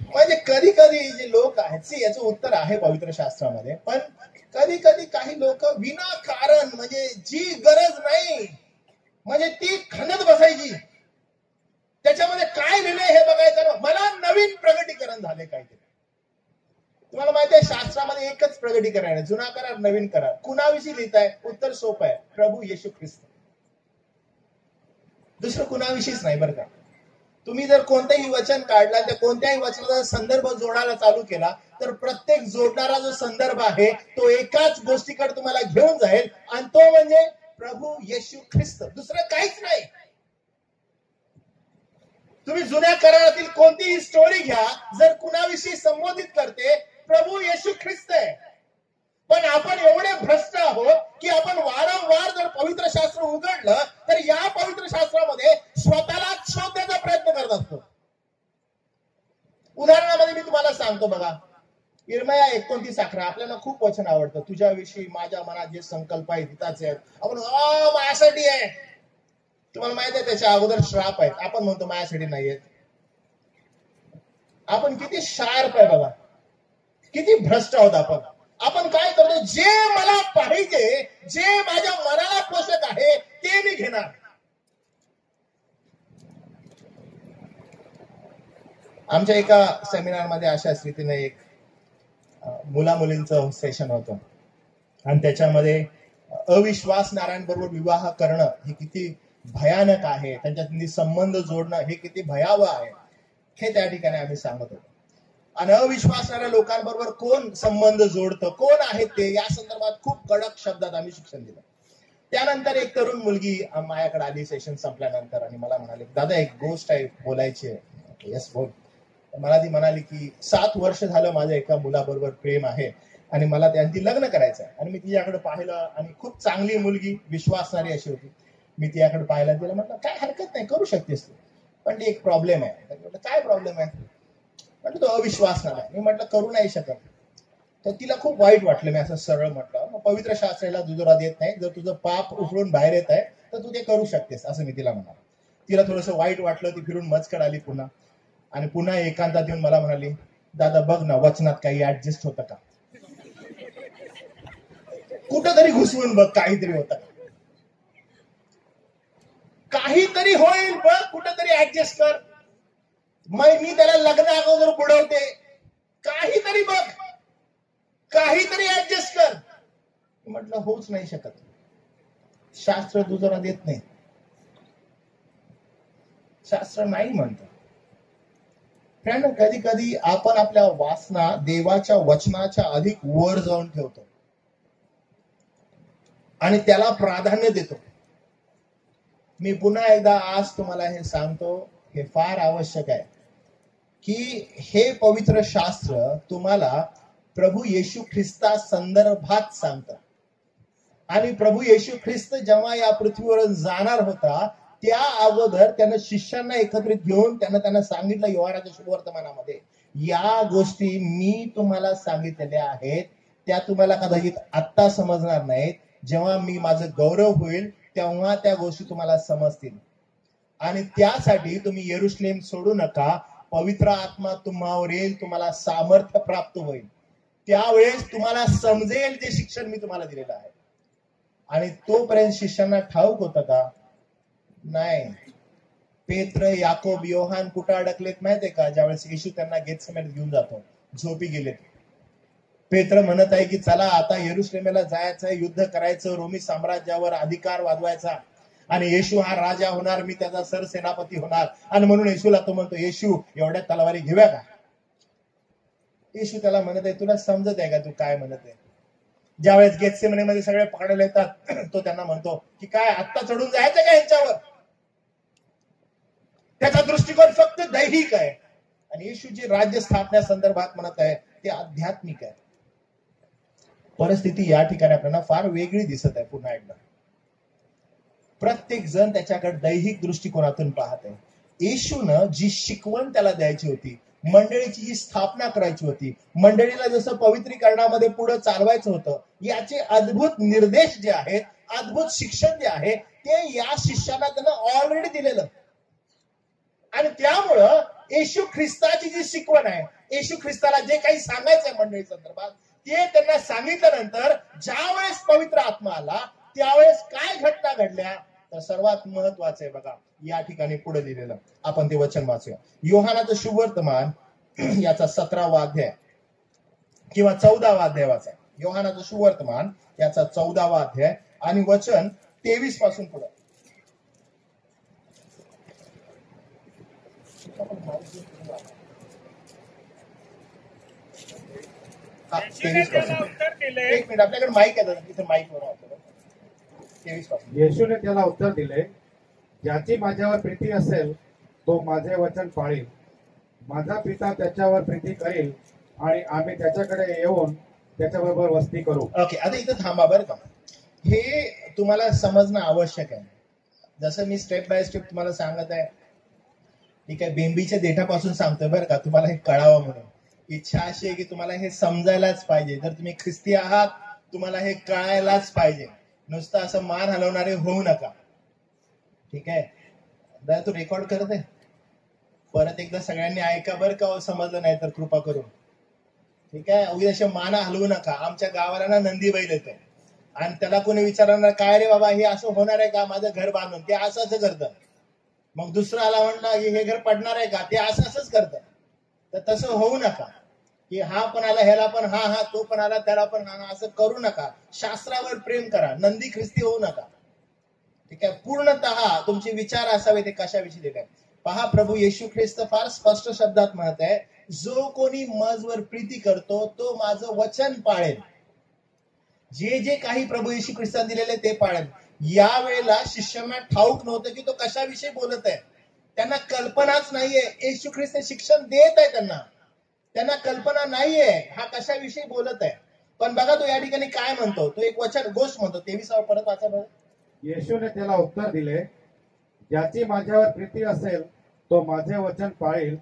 म्हणजे कधी कधी जे लोक आहेत, याचं उत्तर आहे पवित्र शास्त्रामध्ये, पण कधी कधी काही लोक विनाकारण, म्हणजे जी गरज नाही, म्हणजे ती खणत बसायची, त्याच्यामध्ये काय लिहिलंय हे बघायचं. मला नवीन प्रगटीकरण झाले काहीतरी. तुम्हाला माहिती आहे शास्त्रामध्ये एकच प्रगटीकरण आहे, जुना करार, नवीन करार. कुणाविषयी लिहिताय? उत्तर सोपं आहे, प्रभू येशू ख्रिस्त. दुसरं कुणाविषयीच नाही बरं का. तुम्ही जर कोणतंही वचन काढला त्या कोणत्याही वचनाचा संदर्भ जोडायला चालू केला तर प्रत्येक जोडणारा जो संदर्भ आहे तो एकाच गोष्टीकडे तुम्हाला घेऊन जाईल आणि तो म्हणजे प्रभू येशू ख्रिस्त, दुसरं काहीच नाही. तुम्ही जुन्या करारातील कोणतीही स्टोरी घ्या, जर कुणाविषयी संबोधित करते प्रभू येशू ख्रिस्त आहे. पण आपण एवढे भ्रष्ट आहोत की आपण वारंवार जर पवित्र शास्त्र उघडलं तर या पवित्र शास्त्रामध्ये स्वतःला शोधण्याचा प्रयत्न करत असतो. उदाहरणामध्ये मी तुम्हाला सांगतो बघा, इर्मया 29:11 आपल्याला खूप वचन आवडतं. तुझ्याविषयी माझ्या मनात जे संकल्प आहेत हिताचे आहेत. आपण माझ्यासाठी आहे. तुम्हाला माहिती आहे त्याच्या अगोदर श्राप आहेत. आपण म्हणतो माझ्यासाठी नाहीयेत. आपण किती शार्प आहे बघा, किती भ्रष्ट आहोत आपण. आपण काय करतो, जे मला पाहिजे, जे माझ्या मनाला पोषक आहे ते मी घेणार. आमच्या एका सेमिनारमध्ये अशा स्थितीने एक मुला मुलींचं सेशन होतं आणि त्याच्यामध्ये अविश्वासणाऱ्यांबरोबर विवाह करणं हे किती भयानक आहे, त्यांच्यात संबंध जोडणं हे किती भयावह आहे हे त्या ठिकाणी आम्ही सांगत होतो. आणि अविश्वासणाऱ्या लोकांबरोबर कोण संबंध जोडतं, कोण आहेत ते, या संदर्भात खूप कडक शब्दात आम्ही शिक्षण दिलं. त्यानंतर एक तरुण मुलगी माझ्याकडे आली सेशन संपल्यानंतर आणि मला म्हणाली, दादा एक गोष्ट आहे बोलायची आहे. यस बोल. मला ती म्हणाली की 7 वर्ष झालं माझ्या एका मुलाबरोबर प्रेम आहे आणि मला त्यांची लग्न करायचं आहे. आणि मी तिच्याकडे पाहिलं आणि खूप चांगली मुलगी, विश्वासणारी अशी होती. मी तिच्याकडे पाहिलं, तिला म्हटलं काय हरकत नाही, करू शकतेस तू, पण ती एक प्रॉब्लेम आहे. काय प्रॉब्लेम आहे म्हटलं, तो अविश्वासणार आहे. मी म्हटलं करू नाही शकत. तर तिला खूप वाईट वाटलं. मी असं सरळ म्हटलं, मग पवित्र शास्त्राला दुजोरा देत नाही, जर तुझं पाप उकळून बाहेर येत आहे तर तू ते करू शकतेस असं मी तिला म्हणालो. तिला थोडंसं वाईट वाटलं. ती फिरून मजकड आली पुन्हा आणि पुन्हा एकांतात येऊन मला म्हणाली, दादा बघ ना वचनात काही ऍडजस्ट होतं का, कुठंतरी घुसवून बघ काहीतरी होतं का, काहीतरी होईल बघ, कुठंतरी ऍडजस्ट कर. मग मी त्याला लग्न अगोदर बुडवते, काहीतरी बघ, काहीतरी ऍडजस्ट कर. म्हटलं होऊच नाही शकत, शास्त्र दुजोरा देत नाही, शास्त्र नाही म्हणतं. फ्रेंड, कधी कधी आपण आपल्या वासना देवाच्या वचनाच्या अधिक वर जाऊन ठेवतो आणि त्याला प्राधान्य देतो. मी पुन्हा एकदा आज तुम्हाला हे सांगतो, हे फार आवश्यक आहे की हे पवित्र शास्त्र तुम्हाला प्रभू येशू ख्रिस्ता संदर्भात सांगतं. आणि प्रभू येशू ख्रिस्त जेव्हा या पृथ्वीवर जाणार होता त्या अगोदर त्यानं शिष्यांना एकत्रित घेऊन त्यांना सांगितलं योहानाच्या शुभवर्तमानामध्ये, या गोष्टी मी तुम्हाला सांगितलेल्या आहेत, त्या तुम्हाला कदाचित आत्ता समजणार नाहीत, जेव्हा मी माझं गौरव होईल तेव्हा त्या गोष्टी तुम्हाला समजतील. आणि त्यासाठी तुम्ही यरूशलेम सोडू नका, पवित्र आत्मा तुम्हावर येईल, तुम्हाला सामर्थ्य प्राप्त होईल, त्यावेळेस तुम्हाला समजेल ते शिक्षण मी तुम्हाला दिलेलं आहे. आणि तोपर्यंत शिष्यांना ठाऊक होतं का? नाही. पेत्र, याकोब, योहान कुठं अडकलेत माहितीये का? ज्यावेळेस येशू त्यांना गेतसेमानीत घेऊन जातो, झोपी गेलेत. पेत्र म्हणत आहे की चला आता यरूशलेमेला जायचं, युद्ध करायचं, रोमी साम्राज्यावर अधिकार वाजवायचा आणि येशू हा राजा होणार, मी त्याचा सरसेनापती होणार. आणि म्हणून येशूला तो म्हणतो, येशू एवढ्या तलवारी घेऊया का? येशू त्याला म्हणत आहे, तुला समजत आहे का तू काय म्हणत आहे? ज्यावेळेस गेतसेमानीमध्ये सगळे पकडायला येतात तो त्यांना म्हणतो की काय आत्ता चढून जायचं का यांच्यावर? त्याचा दृष्टिकोन फक्त दैहिक आहे. आणि येशू जे राज्य स्थापना संदर्भात म्हणत आहे ते आध्यात्मिक आहे. परिस्थिती या ठिकाणी आपल्याला फार वेगळी दिसत आहे. पुन्हा एकदा प्रत्येक जण त्याच्याकडे दैहिक दृष्टिकोनातून पाहत आहे. येशूनं जी शिकवण त्याला द्यायची होती, मंडळीची जी स्थापना करायची होती, मंडळीला जसं पवित्रीकरणामध्ये पुढे चालवायचं होतं, याचे अद्भुत निर्देश जे आहेत, अद्भुत शिक्षण जे आहे ते या शिष्याला त्यानं ऑलरेडी दिलेलं. आणि त्यामुळं येशू ख्रिस्ताची जी शिकवण आहे, येशू ख्रिस्ताला जे काही सांगायचंय मंडळी संदर्भात ते त्यांना सांगितल्यानंतर ज्यावेळेस पवित्र आत्मा आला त्यावेळेस काय घटना घडल्या, तर सर्वात महत्वाचं आहे बघा या ठिकाणी पुढे लिहिलेलं. आपण ते वचन वाचूया. योहानाचं शुभवर्तमान याचा 17वा अध्याय किंवा 14वा अध्याय वाचा. योहानाचं शुभवर्तमान याचा 14वा अध्याय आणि वचन 23 पासून पुढे. हा, 23
त्याला
पासून.
उत्तर दिले.
एक मिनिट, आपल्याकडे माईक आहे तिथे माईक वर 23 पासून.
येशूने त्याला उत्तर दिले, ज्याची माझ्यावर प्रीती असेल तो माझे वचन पाळील. माझा पिता त्याच्यावर प्रीती करील आणि आम्ही त्याच्याकडे येऊन त्याच्याबरोबर वस्ती करू.
ओके, आता इथं थांबा बरं का. हे तुम्हाला समजणं आवश्यक आहे. जसं मी स्टेप बाय स्टेप तुम्हाला सांगत आहे, ठीक आहे, बेंबीच्या देठापासून सांगतोय बरं का, तुम्हाला हे कळावं म्हणून. इच्छा अशी आहे की तुम्हाला हे समजायलाच पाहिजे. जर तुम्ही ख्रिस्ती आहात तुम्हाला हे कळायलाच पाहिजे. नुसतं असं मान हलवणारे होऊ नका, ठीक आहे. दादा तू रेकॉर्ड करत आहे, परत एकदा सगळ्यांनी ऐका बरं का, समजलं नाही तर कृपा करून, ठीक आहे. उद्या असे माना हलवू नका. आमच्या गावाला ना नंदी बैल येतो आणि त्याला कोणी विचारणार, काय रे बाबा हे असं होणार आहे का, माझं घर बांधून, ते असं असं करतं. मग दुसरं आला म्हणला हे घर पडणार आहे का, ते असं असंच करतं. तर तसं होऊ नका की हा पण आला ह्याला पण हा हा, तो पण आला त्याला पण हा, असं करू नका. शास्त्रावर प्रेम करा, नंदी ख्रिस्ती होऊ नका, ठीक आहे. पूर्णतः तुमचे विचार असावे ते कशाविषयी दिले. पहा, प्रभू येशू ख्रिस्त फार स्पष्ट शब्दात म्हणत आहे, जो कोणी माझवर प्रीती करतो तो माझं वचन पाळेल. जे जे काही प्रभू येशू ख्रिस्ताने दिलेले ते पाळेल. यावेळेला शिष्यांना ठाऊक नव्हतं की तो कशाविषयी बोलत आहे. त्यांना कल्पनाच नाहीये. येशू ख्रिस्त शिक्षण देत आहे त्यांना कल्पना नाहीये हा कशाविषयी बोलत आहे. पण बघा तो या ठिकाणी काय म्हणतो, तो एक वचन गोष्ट म्हणतो. 23 परत वाचा बरं.
येशूने त्याला उत्तर दिले, ज्याची माझ्यावर प्रीती असेल तो माझे वचन पाळील.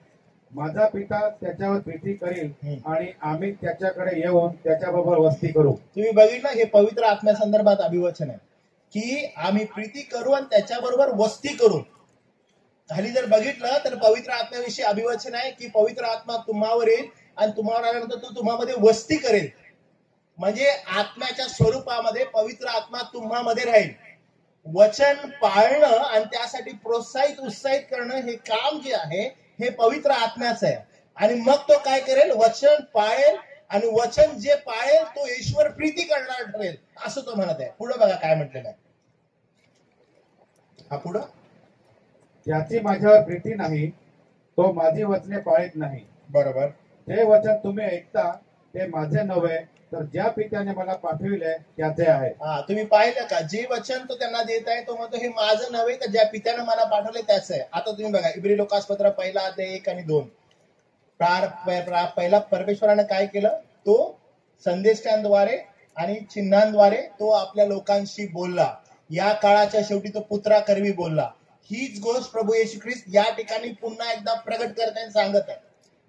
माझा पिता त्याच्यावर प्रीती करील आणि आम्ही त्याच्याकडे येऊन त्याच्याबरोबर वस्ती करू.
तुम्ही बघितलं, हे पवित्र आत्म्यासंदर्भात अभिवचन आहे की आम्ही प्रीती करू आणि त्याच्याबरोबर वस्ती करू. खाली जर बघितलं तर पवित्र आत्म्याविषयी अभिवचन आहे की पवित्र आत्मा तुम्हावर येईल आणि तुम्हावर आल्यानंतर तो तुम्हामध्ये वस्ती करेल. म्हणजे आत्म्याच्या स्वरूपामध्ये पवित्र आत्मा तुम्हामध्ये राहील. वचन पाळणं आणि त्यासाठी प्रोत्साहित उत्साहित करणं हे काम जे आहे हे पवित्र आत्म्याचं आहे. आणि मग तो काय करेल, वचन पाळेल आणि वचन जे पाळेल तो ईश्वर प्रीती करणार ठरेल, असं तो म्हणत आहे. पुढे बघा काय म्हटलेलं आहे. हा पुढं,
ज्याची माझ्यावर प्रीती नाही तो माझी वचने पाळीत नाही.
बरोबर.
जे वचन तुम्ही ऐकता ते माझे नव्हे, तर ज्या पित्याने मला पाठविले त्याचे आहे.
हा, तुम्ही पाहिलं का, जे वचन तो त्यांना देत आहे तो म्हणतो हे माझं नव्हे तर ज्या पित्याने मला पाठवले त्याचं आहे. आता तुम्ही बघा इब्री लोकासपत्र 1 अध्याय 1 आणि 2. पहिला परमेश्वराने काय केलं, तो संदेशांद्वारे आणि चिन्हांद्वारे तो आपल्या लोकांशी बोलला. या काळाच्या शेवटी तो पुत्राकरवी बोलला. हीच गोष्ट प्रभू येशू ख्रिस्त या ठिकाणी पुन्हा एकदा प्रगट करताना सांगत आहे.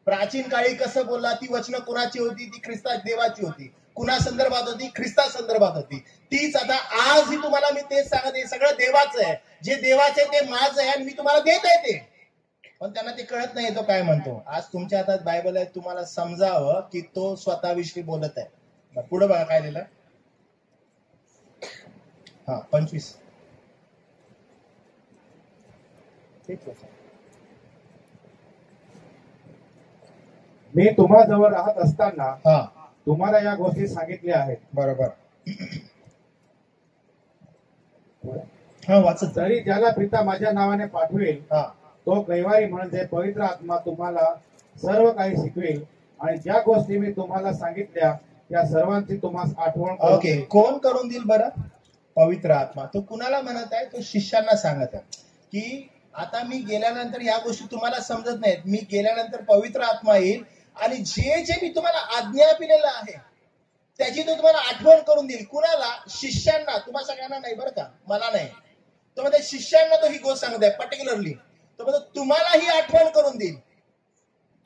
प्राचीन काळी कसं बोलला, ती वचनं कुणाची होती, ती ख्रिस्ता देवाची होती. कुणा संदर्भात होती, ख्रिस्ता संदर्भात होती. तीच आता आजही तुम्हाला मी तेच सांगत, हे सगळं देवाचं आहे. जे देवाचे ते माझं आहे आणि मी तुम्हाला देत आहे ते. पण त्यांना ते कळत नाही तो काय म्हणतो. आज तुमच्या हातात बायबल आहे, तुम्हाला समजावं की तो स्वतःविषयी बोलत आहे. पुढे बघा काय लिहिलं. हा 25.
मी तुम्हाजवळ राहत असताना
हा
तुम्हाला या गोष्टी सांगितल्या आहेत.
बरोबर. हा वाचत.
तरी ज्याला पिता माझ्या नावाने पाठवेल
हा
तो कैवारी म्हणजे पवित्र आत्मा तुम्हाला सर्व काही शिकवेल आणि ज्या गोष्टी मी तुम्हाला सांगितल्या त्या सर्वांची तुम्हाला आठवण करून
ओके,
देईल.
कोण करून देईल बरं? पवित्र आत्मा. तो कुणाला म्हणत आहे? तो शिष्यांना सांगत आहे की आता मी गेल्यानंतर या गोष्टी तुम्हाला समजत नाहीत. मी गेल्यानंतर पवित्र आत्मा येईल आणि जे जे मी तुम्हाला आज्ञा दिलेलं आहे त्याची तो तुम्हाला आठवण करून देईल. कुणाला? शिष्यांना. तुम्हाला सगळ्यांना नाही बरं का, मला नाही. तो म्हणजे शिष्यांना तो ही गोष्ट सांगत आहे पर्टिक्युलरली. तो म्हणजे तुम्हाला ही आठवण करून देईल.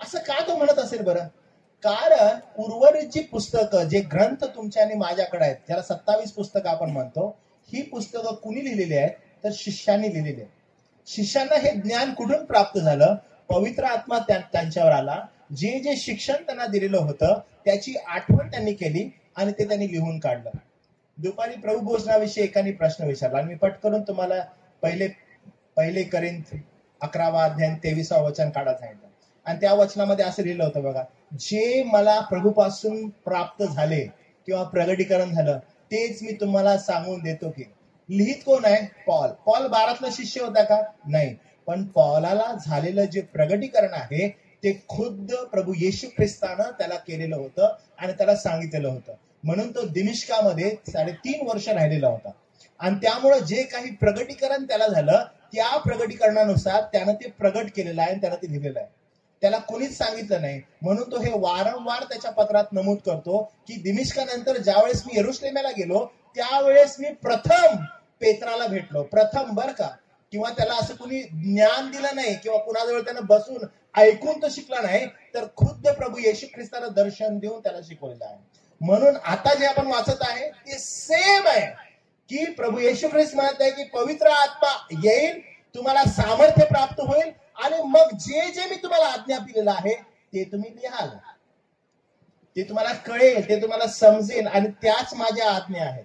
असं का तो म्हणत असेल बरं? कारण उर्वरित जी पुस्तकं, जे ग्रंथ तुमच्या आणि माझ्याकडे आहेत, ज्याला 27 पुस्तकं आपण म्हणतो, ही पुस्तकं कुणी लिहिलेली आहेत? तर शिष्यांनी लिहिलेली आहेत. शिष्यांना हे ज्ञान कुठून प्राप्त झालं? पवित्र आत्मा त्यांच्यावर आला. जे जे शिक्षण त्यांना दिलेलं होतं त्याची आठवण त्यांनी केली आणि ते त्यांनी लिहून काढलं. दुपारी प्रभू भोजनाविषयी एकाने प्रश्न विचारला आणि मी पटकरून तुम्हाला पहिले करिंथ 11 अध्याय 23 वचन काढत सांगितलं. आणि त्या वचनामध्ये असं लिहिलं होतं बघा, जे मला प्रभूपासून प्राप्त झाले किंवा प्रगटीकरण झालं तेच मी तुम्हाला सांगून देतो. की लिहित कोण आहे? पॉल. पॉल 12तला शिष्य होता का? नाही. पण पौलाला झालेलं जे प्रगटीकरण आहे ते खुद्द प्रभू येशू ख्रिस्तानं त्याला केलेलं होतं आणि त्याला सांगितलेलं होतं. म्हणून तो दिमिश्कामध्ये 3.5 वर्ष राहिलेला होता. आणि त्यामुळे जे काही प्रगटीकरण त्याला झालं त्या प्रगटीकरणानुसार त्यानं ते प्रगट केलेलं आहे आणि त्यानं ते लिहिलेलं आहे. त्याला कोणीच सांगितलं नाही. म्हणून तो हे वारंवार त्याच्या पत्रात नमूद करतो की दिमिश्कानंतर ज्यावेळेस मी यरुशलेमेला गेलो त्यावेळेस मी प्रथम पेत्राला भेटलो. प्रथम बर का, किंवा त्याला असं कुणी ज्ञान दिलं नाही किंवा कुणाजवळ त्यानं बसून ऐकून तो शिकला नाही, तर खुद्द प्रभू येशू ख्रिस्तानं दर्शन देऊन त्याला शिकवलेलं आहे. म्हणून आता जे आपण वाचत आहे ते सेम आहे की प्रभू येशू ख्रिस्त म्हणत आहे की पवित्र आत्मा येईल, तुम्हाला सामर्थ्य प्राप्त होईल आणि मग जे जे मी तुम्हाला आज्ञा दिलेलं आहे ते तुम्ही लिहाल, ते तुम्हाला कळेल, ते तुम्हाला समजेल आणि त्याच माझ्या आज्ञा आहेत.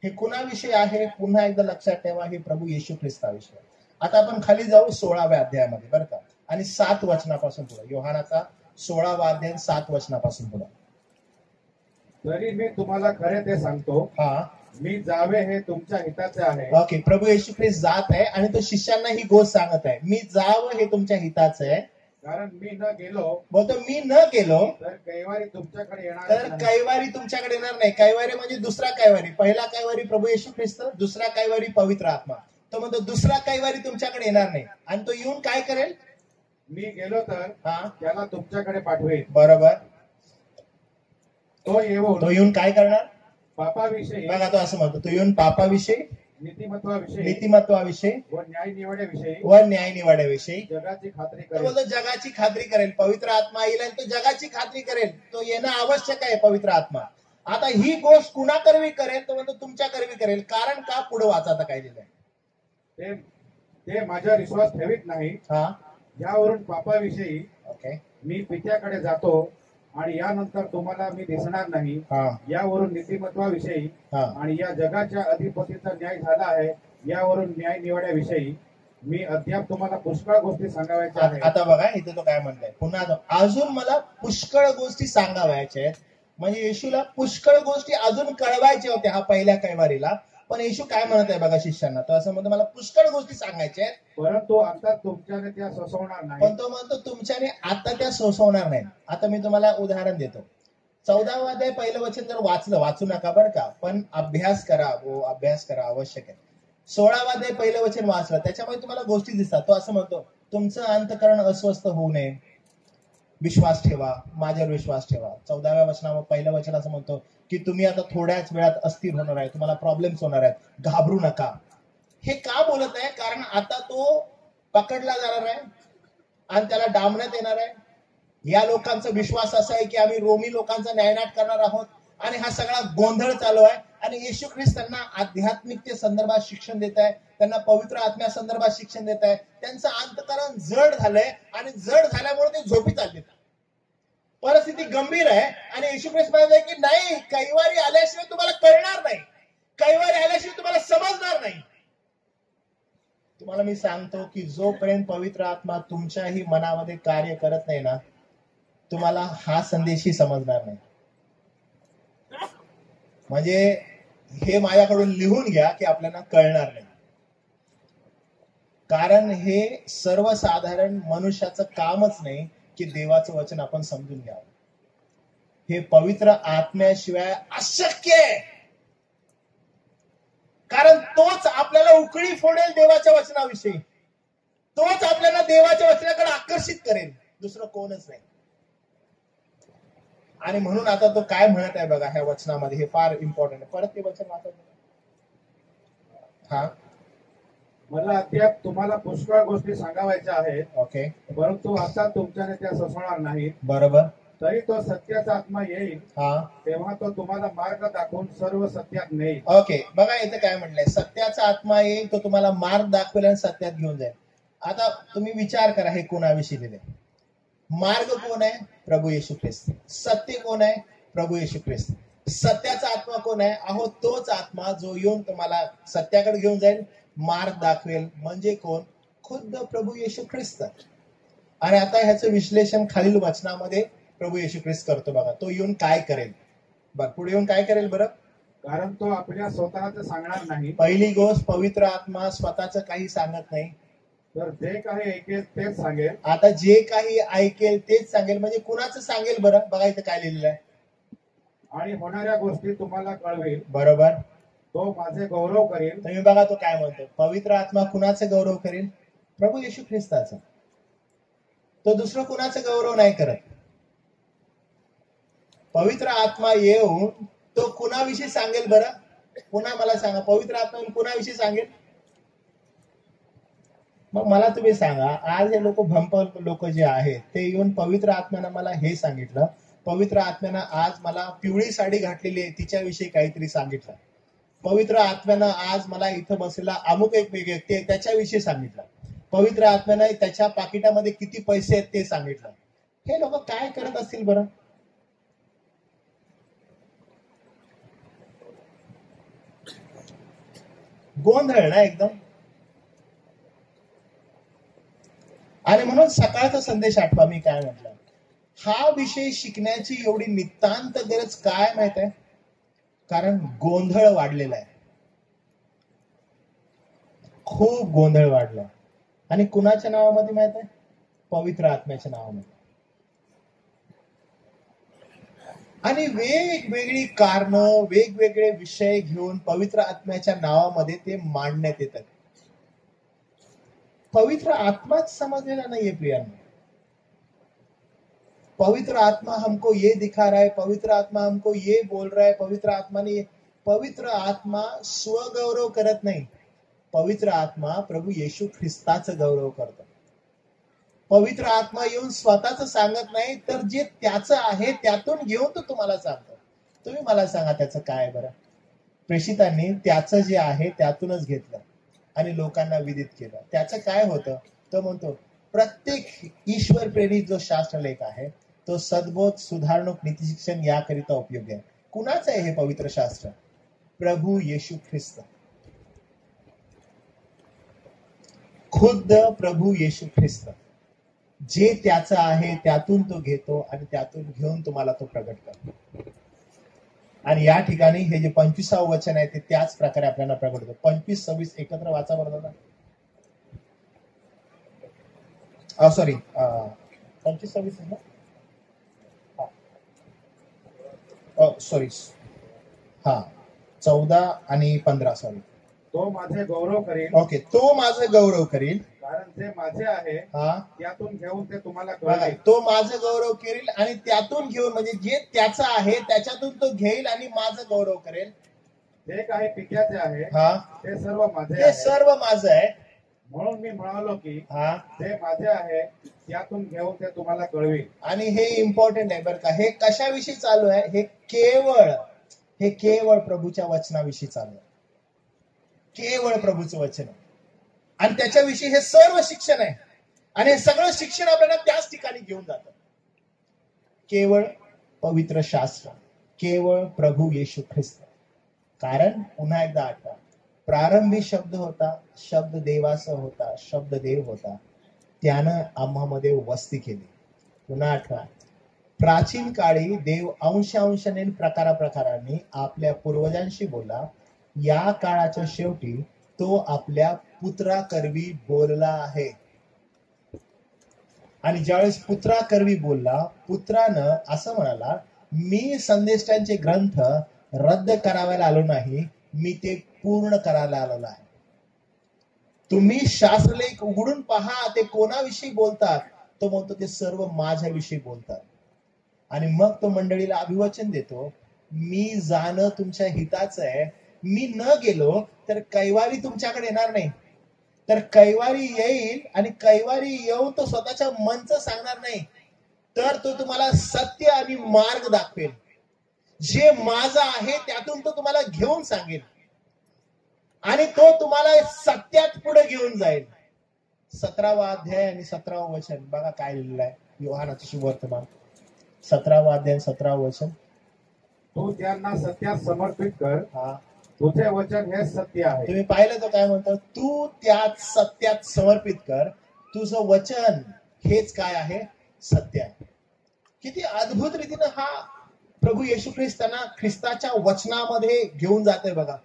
हे कुणाविषयी आहे? पुन्हा एकदा लक्षात ठेवा, हे प्रभू येशू ख्रिस्ताविषयी. आता आपण खाली जाऊ 16व्या अध्यायामध्ये बरं का, आणि 7 वचनापासून पुढे, योहानाचा 16वा अध्याय 7 वचनापासून पुढे.
तरी मी तुम्हाला खरे ते सांगतो,
हा,
मी जावे हे तुमच्या हिताचे आहे.
ओके, प्रभू येशू ख्रिस्त जात आहे आणि तो शिष्यांना ही गोष्ट सांगत आहे, मी जावं हे तुमच्या हिताचं आहे.
कारण मी न गेलो
बोलतो मी न गेलो
तर कैवारी तुमच्याकडे येणार
तर
नाही.
कैवारी तुमच्याकडे येणार नाही. कैवारी म्हणजे दुसरा कैवारी. पहिला कैवारी प्रभू येशू ख्रिस्त, दुसरा कैवारी पवित्र आत्मा. तो म्हणतो दुसरा कैवारी तुमच्याकडे येणार नाही. आणि तो येऊन काय करेल?
मी गेलो तर
हा,
त्याला तुमच्याकडे पाठवेल.
बरोबर.
तो
तो
येऊन
येऊन काय करणार?
पापाविषयी,
बघा तो असं म्हणतो, तो येऊन पापाविषयी,
नीतिमत्वाविषयी
नीतिमत्वाविषयी
व न्याय निवड्याविषयी
व न्याय निवाड्याविषयी
जगाची खात्री
तो
करेल.
बोलतो जगाची खात्री करेल. पवित्र आत्मा येईल आणि तो जगाची खात्री करेल. तो येणं आवश्यक आहे पवित्र आत्मा. आता ही गोष्ट कुणाकरवी करेल? तो म्हणतो तुमच्याकरवी करेल. कारण का? पुढे वाचा आता काय लिहिलंय.
ते माझ्यावर विश्वास ठेवीत नाही.
हा,
यावरून पापाविषयी
ओके,
मी पित्याकडे जातो आणि यानंतर तुम्हाला मी दिसणार नाही.
हा,
यावरून नीतिमत्वाविषयी
हा,
आणि या जगाच्या अधिपतीचा न्याय झाला आहे, यावरून न्याय निवड्याविषयी मी अद्याप तुम्हाला पुष्कळ गोष्टी सांगाव्याच्या आहेत.
आता बघा इथे तो काय म्हणताय, पुन्हा अजून मला पुष्कळ गोष्टी सांगावयाच्या आहेत. म्हणजे येशूला पुष्कळ गोष्टी अजून कळवायच्या होत्या हा पहिल्या कैवारीला. पण येशू काय म्हणत आहे बघा शिष्यांना, तो असं म्हणतो मला पुष्कळ गोष्टी सांगायच्या आहेत,
परंतु आता तुमच्याने त्या सोसवणार नाही.
पण तो म्हणतो तुमच्याने आता त्या सोसवणार नाहीत. आता मी तुम्हाला उदाहरण देतो. 14वा अध्याय पहिलं वचन जर वाचू नका बरं का, पण अभ्यास करा, अभ्यास करा, आवश्यक आहे. 16वा अध्याय पहिलं वचन वाचलं, त्याच्यामुळे तुम्हाला गोष्टी दिसतात. तो असं म्हणतो तुमचं अंतःकरण अस्वस्थ होऊ नये, विश्वास ठेवा, माझ्यावर विश्वास ठेवा. 14व्या वचनावर पहिलं वचन असं म्हणतो की तुम्ही आता थोड्याच वेळात अस्थिर होणार आहे, तुम्हाला प्रॉब्लेम्स होणार आहेत, घाबरू नका. हे का बोलत आहे? कारण आता तो पकडला जाणार आहे आणि त्याला डांबण्यात येणार आहे. या लोकांचा विश्वास असा आहे की आम्ही रोमी लोकांचा न्यायनाट करणार आहोत आणि हा सगळा गोंधळ चालू आहे. आणि येशू ख्रिस्त त्यांना आध्यात्मिकते संदर्भात शिक्षण देत आहे, त्यांना पवित्र आत्म्या संदर्भात शिक्षण देत आहे. त्यांचं अंतःकरण जड झालंय आणि जड झाल्यामुळे ते झोपी चालले. परिस्थिती गंभीर आहे आणि येशू ख्रिस्त म्हणत की नाही, कैवारी आल्याशिवाय तुम्हाला कळणार नाही, कैवारी आल्याशिवाय तुम्हाला समजणार नाही. तुम्हाला मी सांगतो की जोपर्यंत पवित्र आत्मा तुमच्याही मनामध्ये कार्य करत नाही ना, तुम्हाला हा संदेशही समजणार नाही. म्हणजे हे माझ्याकडून लिहून घ्या की आपल्याला कळणार नाही. कारण हे सर्वसाधारण मनुष्याचं कामच नाही की देवाचं वचन आपण समजून घ्यावं. हे पवित्र आत्म्याशिवाय अशक्य आहे. कारण तोच आपल्याला उकळी फोडेल देवाच्या वचनाविषयी, तोच आपल्याला देवाच्या वचनाकडे आकर्षित करेल, दुसरं कोणच नाही. आणि म्हणून आता तो काय म्हणत आहे बघा ह्या वचनामध्ये, हे फार इम्पॉर्टंट आहे. परत ते वचन वाचा. हा,
मला अद्याप तुम्हाला पुष्कळ गोष्टी सांगावायच्या आहेत,
ओके,
परंतु आता तुमच्याने त्या सोसवणार नाहीत.
बरोबर.
तरी तो सत्याचा आत्मा येईल,
हा,
तेव्हा तो तुम्हाला मार्ग दाखवून सर्व सत्यात नेईल.
ओके, बघा इथे काय म्हटलंय, सत्याचा आत्मा येईल, तो तुम्हाला मार्ग दाखवेल आणि सत्यात घेऊन जाईल. आता तुम्ही विचार करा हे कोणाविषयी लिहिले. मार्ग कोण आहे? प्रभू येशू ख्रिस्त. सत्य कोण आहे? प्रभू येशू ख्रिस्त. सत्याचा आत्मा कोण आहे? अहो तोच आत्मा जो येऊन तुम्हाला सत्याकडे घेऊन जाईल, मार्ग दाखवेल. म्हणजे कोण? खुद्द प्रभू येशू ख्रिस्त. आणि आता ह्याचं विश्लेषण खालील वचनामध्ये प्रभू येशू ख्रिस्त करतो बघा. तो येऊन काय करेल बरं, पुढे येऊन काय करेल बरं?
कारण तो आपल्या स्वतःच सांगणार नाही.
पहिली गोष्ट, पवित्र आत्मा स्वतःच काही सांगत नाही.
तर जे काही ऐकेल तेच सांगेल.
आता जे काही ऐकेल तेच सांगेल म्हणजे कुणाचं सांगेल बरं? बघा इथं काय लिहिलेलं आहे.
आणि होणाऱ्या गोष्टी तुम्हाला कळवेल.
बरोबर.
तो माझे गौरव करेल.
तुम्ही बघा तो काय म्हणतो. पवित्र आत्मा कुणाचे गौरव करेल? प्रभू येशू ख्रिस्ताचा. तो दुसरं कुणाचं गौरव नाही करत. पवित्र आत्मा येऊन तो कुणाविषयी सांगेल बरं? पुन्हा मला सांगा, पवित्र आत्मा येऊन कुणाविषयी सांगेल? मग मला तुम्ही सांगा, आज हे लोक लोक जे आहेत ते येऊन पवित्र आत्म्यानं मला हे सांगितलं, पवित्र आत्म्यानं आज मला पिवळी साडी घातलेली आहे तिच्याविषयी काहीतरी सांगितलं, पवित्र आत्म्यानं आज मला इथं बसलेला अमुक एक व्यक्ती त्याच्याविषयी सांगितलं, पवित्र आत्म्यानं त्याच्या पाकिटामध्ये किती पैसे आहेत ते सांगितलं. हे लोक काय करत असतील बरं? गोंधळ ना एकदम. आणि म्हणून सकाळचा संदेश आठवा मी काय म्हटलं, हा विषय शिकण्याची एवढी नितांत गरज काय माहित आहे? कारण गोंधळ वाढलेला आहे, खूप गोंधळ वाढलाय. आणि कुणाच्या नावामध्ये माहित आहे? पवित्र आत्म्याच्या नावामध्ये. आणि वेगवेगळी कारणं, वेगवेगळे विषय घेऊन पवित्र आत्म्याच्या नावामध्ये ते मांडण्यात येतात. पवित्र आत्माच समजलेला नाहीये प्रियांनो. पवित्र आत्मा हमको ये दिखा रहा है, पवित्र आत्मा हमको ये बोल रहा है, पवित्र आत्मा स्वगौरव करत नाही. पवित्र आत्मा प्रभू येशू ख्रिस्ताचं गौरव करतो. पवित्र आत्मा येऊन स्वतःच सांगत नाही, तर जे त्याचं आहे त्यातून घेऊन तो तुम्हाला सांगतो. तुम्ही मला सांगा त्याचं काय बरं? प्रेषितांनी त्याचं जे आहे त्यातूनच घेतलं आणि लोकांना विदित केलं. त्याचं काय होतं? तो म्हणतो प्रत्येक ईश्वर प्रेरित जो शास्त्रलेख आहे तो सद्बोध, सुधारणूक, नीतिशिक्षण याकरिता उपयोगी आहे. कुणाचं आहे हे पवित्र शास्त्र? प्रभू येशू ख्रिस्त. खुद्द प्रभू येशू ख्रिस्त. जे त्याचं आहे त्यातून तो घेतो आणि त्यातून घेऊन तुम्हाला तो प्रगट करतो. आणि या ठिकाणी हे जे 25वे वचन आहे ते त्याच प्रकारे आपल्याला प्रगट होतं. 25-26 एकत्र वाचा बरं दादा. सॉरी 25-26 आहे ना? सॉरी हा 14 आणि 15 सॉरी.
तो माझे गौरव करेल.
ओके, तो माझं गौरव करेल.
कारण जे माझे आहे
हा,
त्यातून घेऊन ते तुम्हाला
बघा,
कळवेल.
तो माझं गौरव करेल आणि त्यातून घेऊन म्हणजे जे त्याचं आहे त्याच्यातून तो घेईल आणि माझं गौरव करेल.
जे काही पिक्याचे आहे
हा,
ते सर्व माझे
ते
आहे.
सर्व माझं आहे.
म्हणून मी म्हणालो की
हा,
जे माझे आहे त्यातून घेऊन ते तुम्हाला कळवेल.
आणि हे इम्पॉर्टंट आहे बरं का. हे कशाविषयी चालू आहे? हे केवळ प्रभूच्या वचनाविषयी चालू आहे. केवळ प्रभूचं वचन आहे आणि त्याच्याविषयी हे सर्व शिक्षण आहे. आणि हे सगळं शिक्षण आपल्याला त्याच ठिकाणी घेऊन जातं. केवळ पवित्र शास्त्र, केवळ प्रभू येशू ख्रिस्त. कारण पुन्हा एकदा आठवा, प्रारंभी शब्द होता, शब्द देवाचा होता, शब्द देव होता, त्यानं आम्हामध्ये वस्ती केली. पुन्हा आठवा, प्राचीन काळी देव अंशाने प्रकारांनी आपल्या पूर्वजांशी बोलला. या काळाच्या शेवटी तो आपल्या पुत्राकरवी बोलला आहे. आणि ज्यावेळेस पुत्राकरवी बोलला, पुत्रानं असं म्हणाला, मी संदेष्टांचे ग्रंथ रद्द करायला आलो नाही, मी ते पूर्ण करायला आलेलो आहे. तुम्ही शास्त्रलेख उघडून पहा, ते कोणाविषयी बोलतात? तो म्हणतो ते सर्व माझ्याविषयी बोलतात. आणि मग तो मंडळीला अभिवचन देतो, मी जाणं तुमच्या हिताचं आहे. मी न गेलो तर कैवारी तुमच्याकडे येणार नाही, तर कैवारी येईल आणि कैवारी येऊन तो स्वतःच्या मनचं सांगणार नाही, तर तो तुम्हाला सत्य आणि मार्ग दाखवेल. जे माझं आहे त्यातून तो तुम्हाला घेऊन सांगेल आणि तो तुम्हाला सत्यात पुढे घेऊन जाईल. 17वा अध्याय आणि 17वा वचन बघा काय लिहिलेलं आहे. योहानाचे शुभवर्तमान 17वा अध्याय 17वा वचन.
तू त्यांना सत्यात समर्पित कर,
हा,
तुझे वचन हे सत्य आहे.
तुम्ही पाहिलं तो काय म्हणतो? तू त्यात सत्यात समर्पित कर, तुझं वचन हेच काय आहे? सत्य आहे. किती अद्भुत रीतीनं हा प्रभू येशू ख्रिस्तांना ख्रिस्ताच्या वचनामध्ये घेऊन जाते बघा.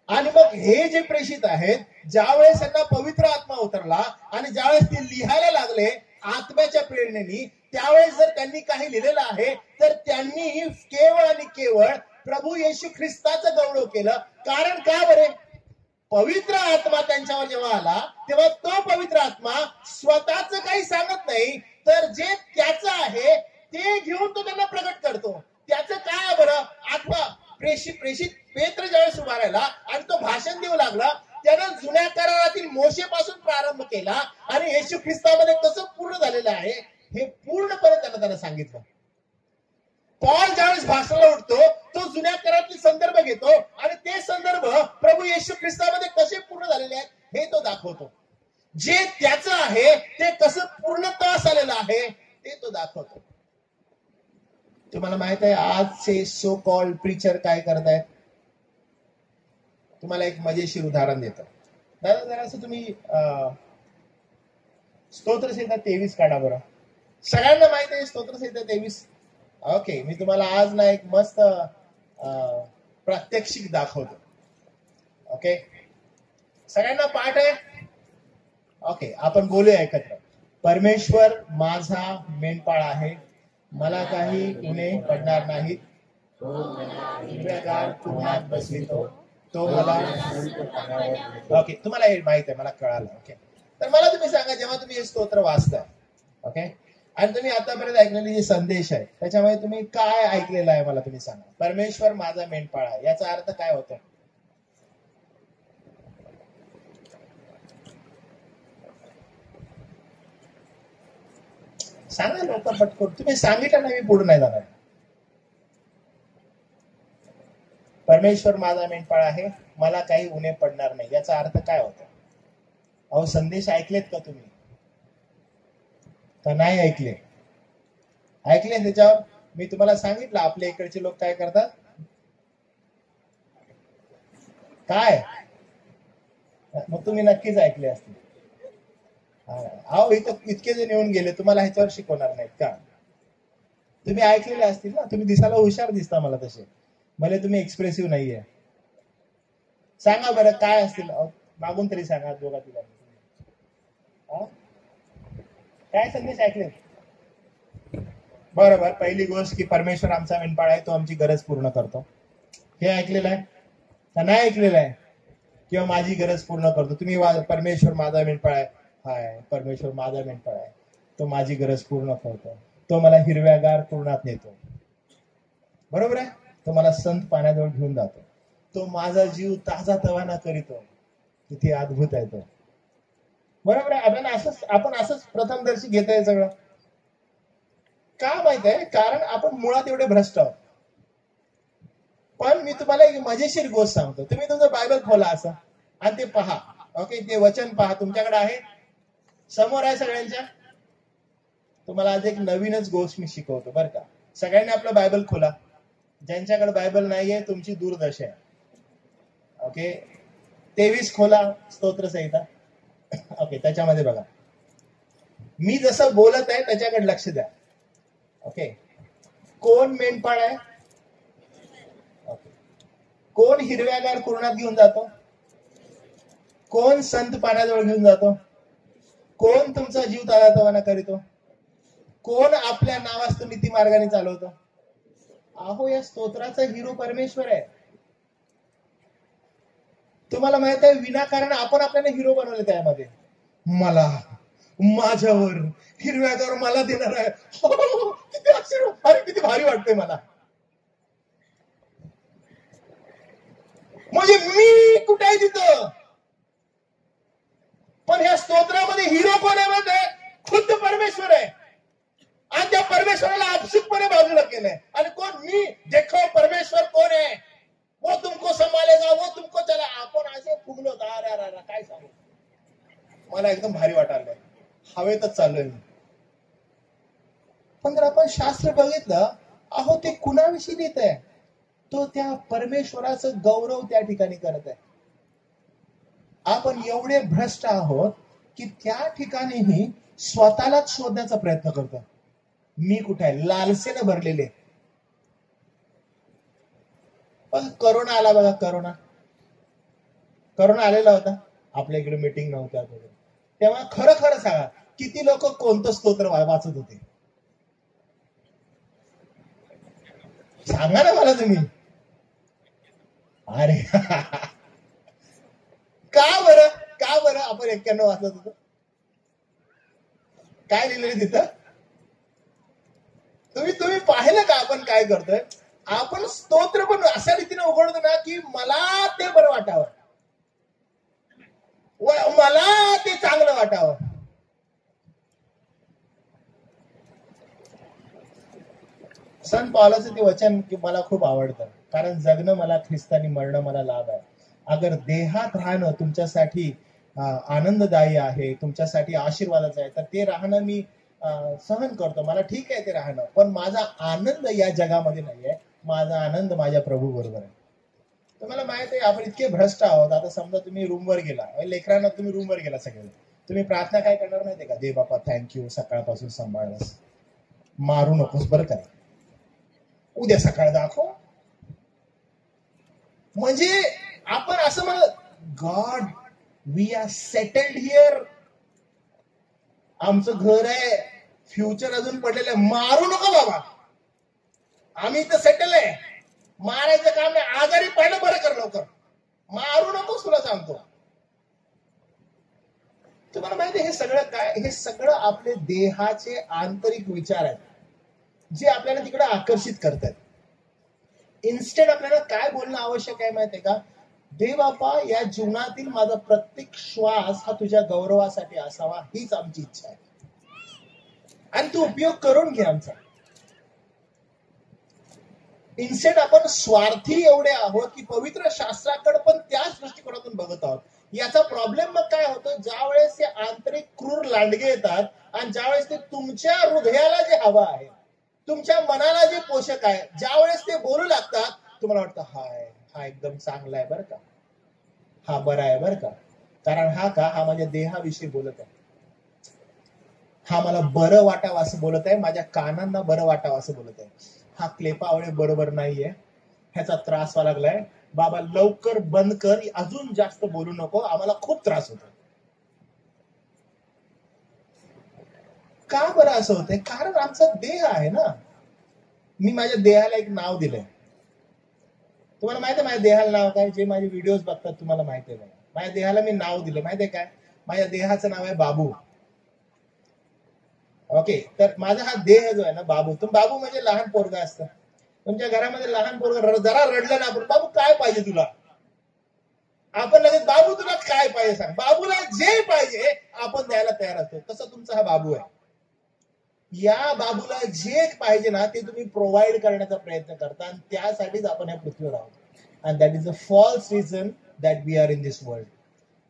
आणि मग हे जे प्रेषित आहेत, ज्यावेळेस त्यांना पवित्र आत्मा उतरला आणि ज्यावेळेस ते लिहायला लागले आत्म्याच्या प्रेरणेने, त्यावेळेस जर त्यांनी काही लिहिलेलं आहे तर त्यांनी केवळ आणि केवळ प्रभू येशू ख्रिस्ताचं गौरव केलं. कारण का बरे? पवित्र आत्मा त्यांच्यावर जेव्हा आला तेव्हा तो पवित्र आत्मा स्वतःच काही सांगत नाही, तर जे त्याचं आहे ते घेऊन तो त्यांना प्रकट करतो. त्याचं काय आहे बरं? आठवा, प्रेषित पेत्र ज्यावेळेस उभा राहिला आणि तो भाषण देऊ लागला, त्यानं जुन्या करारातील मोशेपासून प्रारंभ केला आणि येशू ख्रिस्तामध्ये कसं पूर्ण झालेलं आहे हे पूर्णपणे त्यांना सांगितलं. पॉल ज्यावेळेस भाषणाला उठतो तो जुन्या करारातील संदर्भ घेतो आणि ते संदर्भ प्रभू येशू ख्रिस्तामध्ये कसे पूर्ण झालेले आहेत हे तो दाखवतो. जे त्याचं आहे ते कसं पूर्णत्वास आलेलं आहे ते तो दाखवतो. तुम्हाला माहित आहे आजचे सो कॉल्ड प्रीचर काय करतायत? तुम्हाला एक मजेशीर उदाहरण देतो. दादा जरासं तुम्ही स्तोत्रसंहिता 23 काढा बरं. सगळ्यांना माहित आहे स्तोत्रसंहिता 23. ओके, मी तुम्हाला आज ना एक मस्त प्रात्यक्षिक दाखवतो. ओके, सगळ्यांना पाठ आहे? ओके, आपण बोलूया एकत्र. परमेश्वर माझा मेंढपाळ आहे, मला काही उणे पडणार नाहीत. हिरव्यागार तुरुंगात बसवितो, तो मला. ओके, तुम्हाला हे माहित आहे, मला कळालं. ओके, तर मला तुम्ही सांगा, जेव्हा तुम्ही हे स्तोत्र वाचताय, ओके, आणि तुम्ही आतापर्यंत ऐकलेले जे संदेश आहे त्याच्यामध्ये तुम्ही काय ऐकलेलं आहे मला तुम्ही सांगा. परमेश्वर माझा मेंढपाळ आहे याचा अर्थ काय होतो? सांगा लवकर पटकन. तुम्ही सांगितलं ना, मी पुढे नाही जाणार. परमेश्वर माझा मेंढपाळ आहे, मला काही उणे पडणार नाही याचा अर्थ काय होता? अहो, संदेश ऐकलेत का तुम्ही? का नाही ऐकले? ऐकले. त्याच्यावर मी तुम्हाला सांगितलं आपल्या इकडचे लोक काय करतात. काय? मग तुम्ही नक्कीच ऐकले असतील. अहो, इथं इतके जण येऊन गेले, तुम्हाला ह्याच्यावर शिकवणार नाहीत का? तुम्ही ऐकलेले असतील ना. तुम्ही दिसायला हुशार दिसता मला तसे, भले तुम्ही एक्सप्रेसिव्ह नाहीये. सांगा बरं काय असतील, मागून तरी सांगा. दोघा तिला काय संदेश ऐकले? बरोबर. पहिली गोष्ट की परमेश्वर आमचा मेंढपाळ आहे, तो आमची गरज पूर्ण करतो. हे ऐकलेलं आहे का नाही ऐकलेलं आहे? किंवा माझी गरज पूर्ण करतो. तुम्ही परमेश्वर माझा मेंढपाळ आहे, हाय, परमेश्वर माझा मेंढपाळ आहे, तो माझी गरज पूर्ण करतो, तो मला हिरव्यागार कुरणात नेतो. बरोबर आहे. तो मला संत पाण्याजवळ घेऊन जातो, तो माझा जीव ताजा तवाना करीतो. किती अद्भुत आहे तो. बरोबर आहे. आपण असंच प्रथमदर्शी घेत आहे सगळं. का माहित आहे? कारण आपण मुळात एवढे भ्रष्ट आहोत. पण मी तुम्हाला एक मजेशीर गोष्ट सांगतो. तुम्ही तुमचं बायबल खोला असं आणि ते पहा. ओके, ते वचन पहा, तुमच्याकडे आहे, समोर आहे सगळ्यांच्या. तुम्हाला आज एक नवीनच गोष्ट मी शिकवतो बरं का. सगळ्यांनी आपलं बायबल खोला. ज्यांच्याकडे बायबल नाहीये तुमची दुर्दशा आहे. ओके, 23 खोला स्तोत्रसंहिता. ओके, त्याच्यामध्ये बघा, मी जसं बोलत आहे त्याच्याकडे लक्ष द्या. ओके, कोण मेंढपाळ आहे? ओके, कोण हिरव्यागार कुरणात घेऊन जातो? कोण संत पाण्याजवळ घेऊन जातो? कोण तुमचा जीव ताजातवाना करीतो? कोण आपल्या नावास नीती मार्गाने चालवतो? अहो, या स्तोत्राचा हिरो परमेश्वर आहे. तुम्हाला माहित आहे, विनाकारण आपण आपल्याला हिरो बनवले त्यामध्ये. मला, माझ्यावर हिरव्यागार मला देणार आहे. किती आश्चर्य, अरे किती भारी वाटतंय मला. म्हणजे मी कुठे आहे तिथं? पण ह्या स्तोत्रामध्ये हिरो कोण आहे माहिती आहे? खुद्द परमेश्वर आहे. आणि त्या परमेश्वराला आपसुकपणे बाजूला केलंय. आणि कोण? मी. देखो परमेश्वर कोण आहे, वो तुमको संभालेगा, वो तुमको चला. आपण असे फुगलो. अरे काय सांगू, मला एकदम भारी वाटायला, हवेतच चाललोय मी. पण जर आपण शास्त्र बघितलं, अहो ते कुणाविषयी लिहित आहे? तो त्या परमेश्वराचं गौरव त्या ठिकाणी करत आहे. आपण एवढे भ्रष्ट आहोत की त्या ठिकाणीही स्वतःलाच शोधण्याचा प्रयत्न करतो. मी कुठे आहे? लालसेने भरलेले. पण करोना आला बघा. करोना करोना आलेला होता, आपल्या इकडे मीटिंग नव्हत्या वगैरे, तेव्हा खरं खरं सांगा किती लोक कोणतं स्तोत्र वाचत होते? सांगा ना मला तुम्ही. अरे का बरं आपण 91 वाचत होतो? काय लिहिलेलं तिथं? तुम्ही पाहिलं का आपण काय करतोय? आपण स्तोत्र पण अशा रीतीने उघडतो ना की मला ते बरं वाटावं, मला ते चांगलं वाटावं. संत पौलाचं ते वचन मला खूप आवडतं, कारण जगणं मला ख्रिस्तानी, मरणं मला लाभ आहे. अगर देहात राहणं तुमच्यासाठी आनंददायी आहे, तुमच्यासाठी आशीर्वादाचं आहे, तर ते राहणं मी सहन करतो. मला ठीक आहे ते राहणं, पण माझा आनंद या जगामध्ये नाहीये. माझा आनंद माझ्या प्रभू बरोबर आहे. तुम्हाला माहित आहे आपण इतके भ्रष्ट आहोत. आता समजा तुम्ही रूमवर गेला, लेकरांना तुम्ही रूमवर गेला, सगळे तुम्ही प्रार्थना काय करणार माहितीये का? दे बापा थँक्यू, सकाळपासून सांभाळलंस, मारू नकोस बरं काय, उद्या सकाळ दाखव. म्हणजे आपण असं म्हणत, God we are settled here, आमचं घर आहे, फ्युचर अजून पडलेलं आहे, मारू नको बाबा, आम्ही इथं सेटल आहे, मारायचं काम नाही, आजारी पहिलं बरं कर लवकर, मारू नकोस तुला सांगतो. तुम्हाला माहिती हे सगळं काय? हे सगळं आपले देहाचे आंतरिक विचार आहेत, जे आपल्याला तिकडे आकर्षित करतात. इन्स्टेड आपल्याला काय बोलणं आवश्यक आहे माहितीये का? दे बापा, या जीवनातील माझा प्रत्येक श्वास हा तुझ्या गौरवासाठी असावा, हीच आमची इच्छा आहे, आणि तू उपयोग करून घे आमचा. इन्स्टेड आपण स्वार्थी एवढे आहोत की पवित्र शास्त्राकडे पण त्याच दृष्टिकोनातून बघत आहोत. याचा प्रॉब्लेम मग काय होतो? ज्या वेळेस हे आंतरिक क्रूर लांडगे येतात आणि ज्यावेळेस ते तुमच्या हृदयाला जे हवं आहे, तुमच्या मनाला जे पोषक आहे, ज्या वेळेस ते बोलू लागतात, तुम्हाला वाटतं हा एकदम चांगला आहे बरं का, हा बरा आहे बरं का, कारण हा माझ्या देहाविषयी बोलत आहे, हा मला बरं वाटावं असं बोलत आहे, माझ्या कानांना बरं वाटावं असं बोलत आहे. हा क्लेपावळे बरोबर नाहीये, ह्याचा त्रास व्हायला लागलाय, बाबा लवकर बंद कर, अजून जास्त बोलू नको, आम्हाला खूप त्रास होतो. का बरं असं होतंय? कारण आमचा देह आहे ना. मी माझ्या देहाला एक नाव दिलंय. तुम्हाला माहिती आहे माझ्या देहाला नाव काय? जे माझे व्हिडिओज बघतात तुम्हाला माहिती आहे. माझ्या देहाला मी नाव दिलं माहितीये काय? माझ्या देहाचं नाव आहे बाबू. ओके, तर माझा हा देह जो आहे ना बाबू, बाबू म्हणजे लहान पोरगा असतं. तुमच्या घरामध्ये लहान पोरगा जरा रडलं ना, आपण बाबू काय पाहिजे तुला, आपण लगेच बाबू तुला काय पाहिजे सांग, बाबूला जे पाहिजे आपण द्यायला तयार असतो. तसं तुमचा हा बाबू आहे. या बाबूला जे पाहिजे ना ते तुम्ही प्रोव्हाइड करण्याचा प्रयत्न करता, आणि त्यासाठीच आपण या पृथ्वीवर आहोत. And that is a false reason that we are in this world.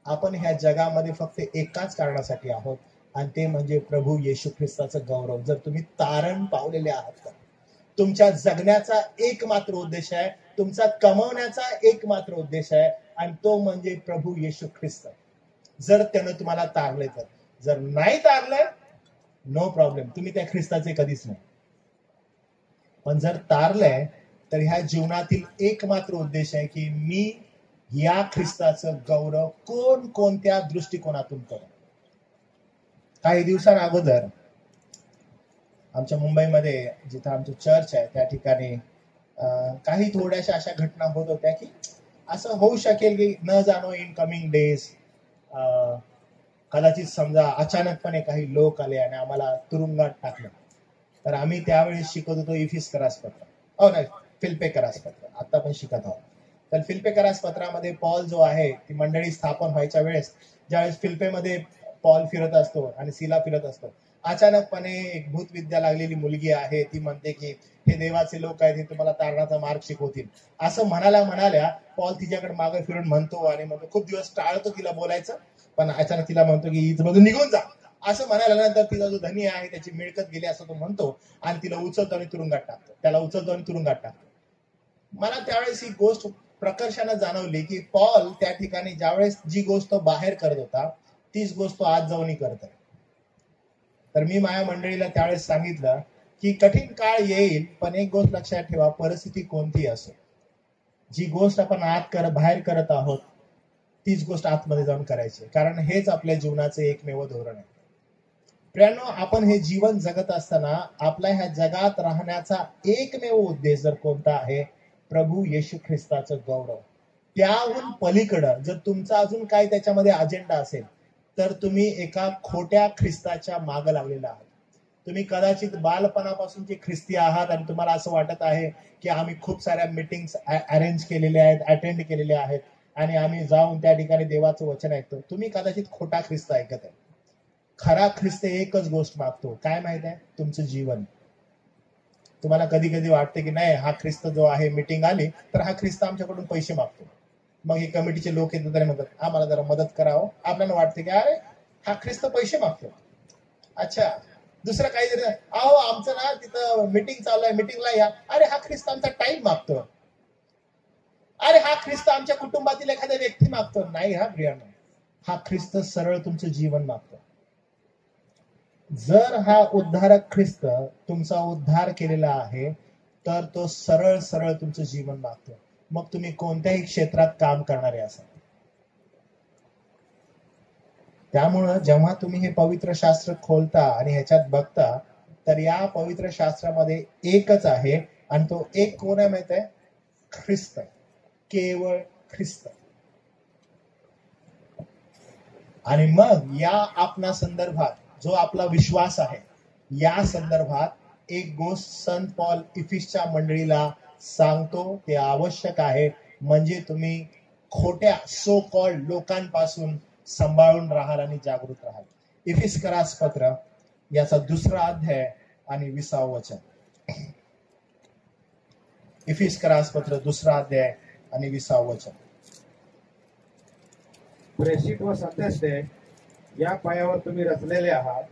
आपण ह्या जगामध्ये फक्त एकाच कारणासाठी आहोत, आणि ते म्हणजे प्रभू येशू ख्रिस्ताचं गौरव. जर तुम्ही तारण पावलेले आहात तर तुमच्या जगण्याचा एकमात्र उद्देश आहे, तुमचा कमवण्याचा एकमात्र उद्देश आहे, आणि तो म्हणजे प्रभू येशू ख्रिस्त. जर त्यानं तुम्हाला तारले तर, जर नाही तारलंय नो प्रॉब्लेम, तुम्ही त्या ख्रिस्ताचे कधीच नाही. पण जर तारलंय तर ह्या जीवनातील एकमात्र उद्देश आहे की मी या ख्रिस्ताचं गौरव कोणत्या दृष्टिकोनातून करू. काही दिवसांअगोदर आमच्या मुंबईमध्ये जिथं आमचं चर्च आहे त्या ठिकाणी काही थोड्याशा अशा घटना होत होत्या की असं होऊ शकेल की न जाणो इन कमिंग डेज कदाचित समजा अचानकपणे काही लोक आले आणि आम्हाला तुरुंगात टाकलं. तर आम्ही त्यावेळेस शिकत होतो इफिस्करास पत्र, नाही फिलिप्पी पत्र, आता पण शिकत आहोत. तर फिलिप्पी पत्रामध्ये पॉल जो आहे ती मंडळी स्थापन व्हायच्या वेळेस ज्यावेळेस फिलिप्पीमध्ये पॉल फिरत असतो आणि सिला फिरत असतो, अचानकपणे एक भूतविद्या लागलेली मुलगी आहे, ती म्हणते की हे देवाचे लोक आहेत, हे तुम्हाला तारणाचा मार्ग शिकवतील. असं म्हणाल्या पॉल तिच्याकडे मागे फिरून म्हणतो आणि म्हणतो, खूप दिवस टाळतो तिला बोलायचं, पण अचानक तिला म्हणतो की इथमधून निघून जा. असं म्हणाल्यानंतर तिचा जो धनी आहे त्याची मिळकत गेली असं तो म्हणतो, आणि तिला उचलतो आणि तुरुंगात टाकतो, त्याला उचलतो आणि तुरुंगात टाकतो. मला त्यावेळेस ही गोष्ट प्रकर्षाने जाणवली की पॉल त्या ठिकाणी ज्यावेळेस जी गोष्ट बाहेर करत होता तीच गोष्ट आज जाऊनही करत आहे. तर मी माझ्या मंडळीला त्यावेळेस सांगितलं की कठीण काळ येईल, पण एक गोष्ट लक्षात ठेवा, परिस्थिती कोणती असो, जी गोष्ट आपण बाहेर करत आहोत तीच गोष्ट आतमध्ये जाऊन करायची, कारण हेच आपल्या जीवनाचं एकमेव धोरण आहे. प्रियांनो, आपण हे जीवन जगत असताना आपल्या ह्या जगात राहण्याचा एकमेव उद्देश जर कोणता आहे, प्रभू येशू ख्रिस्ताचं गौरव. त्याहून पलीकडं जर तुमचा अजून काय त्याच्यामध्ये अजेंडा असेल तर तुम्ही एका खोट्या ख्रिस्ताच्या मागे लागलेला आहात. तुम्ही कदाचित बालपणापासूनचे ख्रिस्ती आहात आणि तुम्हाला असं वाटत आहे की आम्ही खूप साऱ्या मीटिंग्स अरेंज केलेल्या आहेत, अटेंड केलेल्या आहेत आणि आम्ही जाऊन त्या ठिकाणी देवाचं वचन ऐकतो. तुम्ही कदाचित खोटा ख्रिस्त ऐकत आहे. खरा ख्रिस्त एकच गोष्ट मागतो, काय माहित आहे? तुमचं जीवन. तुम्हाला कधी कधी वाटते की नाही, हा ख्रिस्त जो आहे, मीटिंग आली तर हा ख्रिस्त आमच्याकडून पैसे मागतो. मग हे कमिटीचे लोक येतात आणि म्हणतात आम्हाला जरा मदत करावं. आपल्याला वाटते की अरे हा ख्रिस्त पैसे मागतो. अच्छा, दुसरं काहीतरी, अहो आमचं ना तिथं मीटिंग चालू आहे, मीटिंगला या. अरे हा ख्रिस्त आमचा टाइम मागतो. अरे हा ख्रिस्त आमच्या कुटुंबातील एखाद्या व्यक्ती मागतो. नाही हा प्रियांनो, हा ख्रिस्त सरळ तुमचं जीवन मागतो. जर हा उद्धारक ख्रिस्त तुमचा उद्धार केलेला आहे तर तो सरळ सरळ तुमचं जीवन मागतो. मग तुम्ही कोणत्याही क्षेत्रात काम करणारे असाल. त्यामुळं जेव्हा तुम्ही हे पवित्र शास्त्र खोलता आणि ह्याच्यात बघता तर या पवित्र शास्त्रामध्ये एकच आहे आणि तो एक कोण आहे माहित आहे? ख्रिस्त, केवळ ख्रिस्त. आणि मग या आपणा संदर्भात जो आपला विश्वास आहे, या संदर्भात एक गोष्ट संत पॉल इफिसच्या मंडळीला सांगतो, ते आवश्यक आहे, म्हणजे तुम्ही खोट्या सो कॉल्ड लोकांपासून सांभाळून राहाल आणि जागृत राहाल. इफिसकरास पत्र याचा 2रा अध्याय आणि 20वे वचन. इफिसकरास पत्र 2रा अध्याय आणि 20वे वचन.
प्रेषित व संदेष्टे या पायावर तुम्ही रचलेले आहात.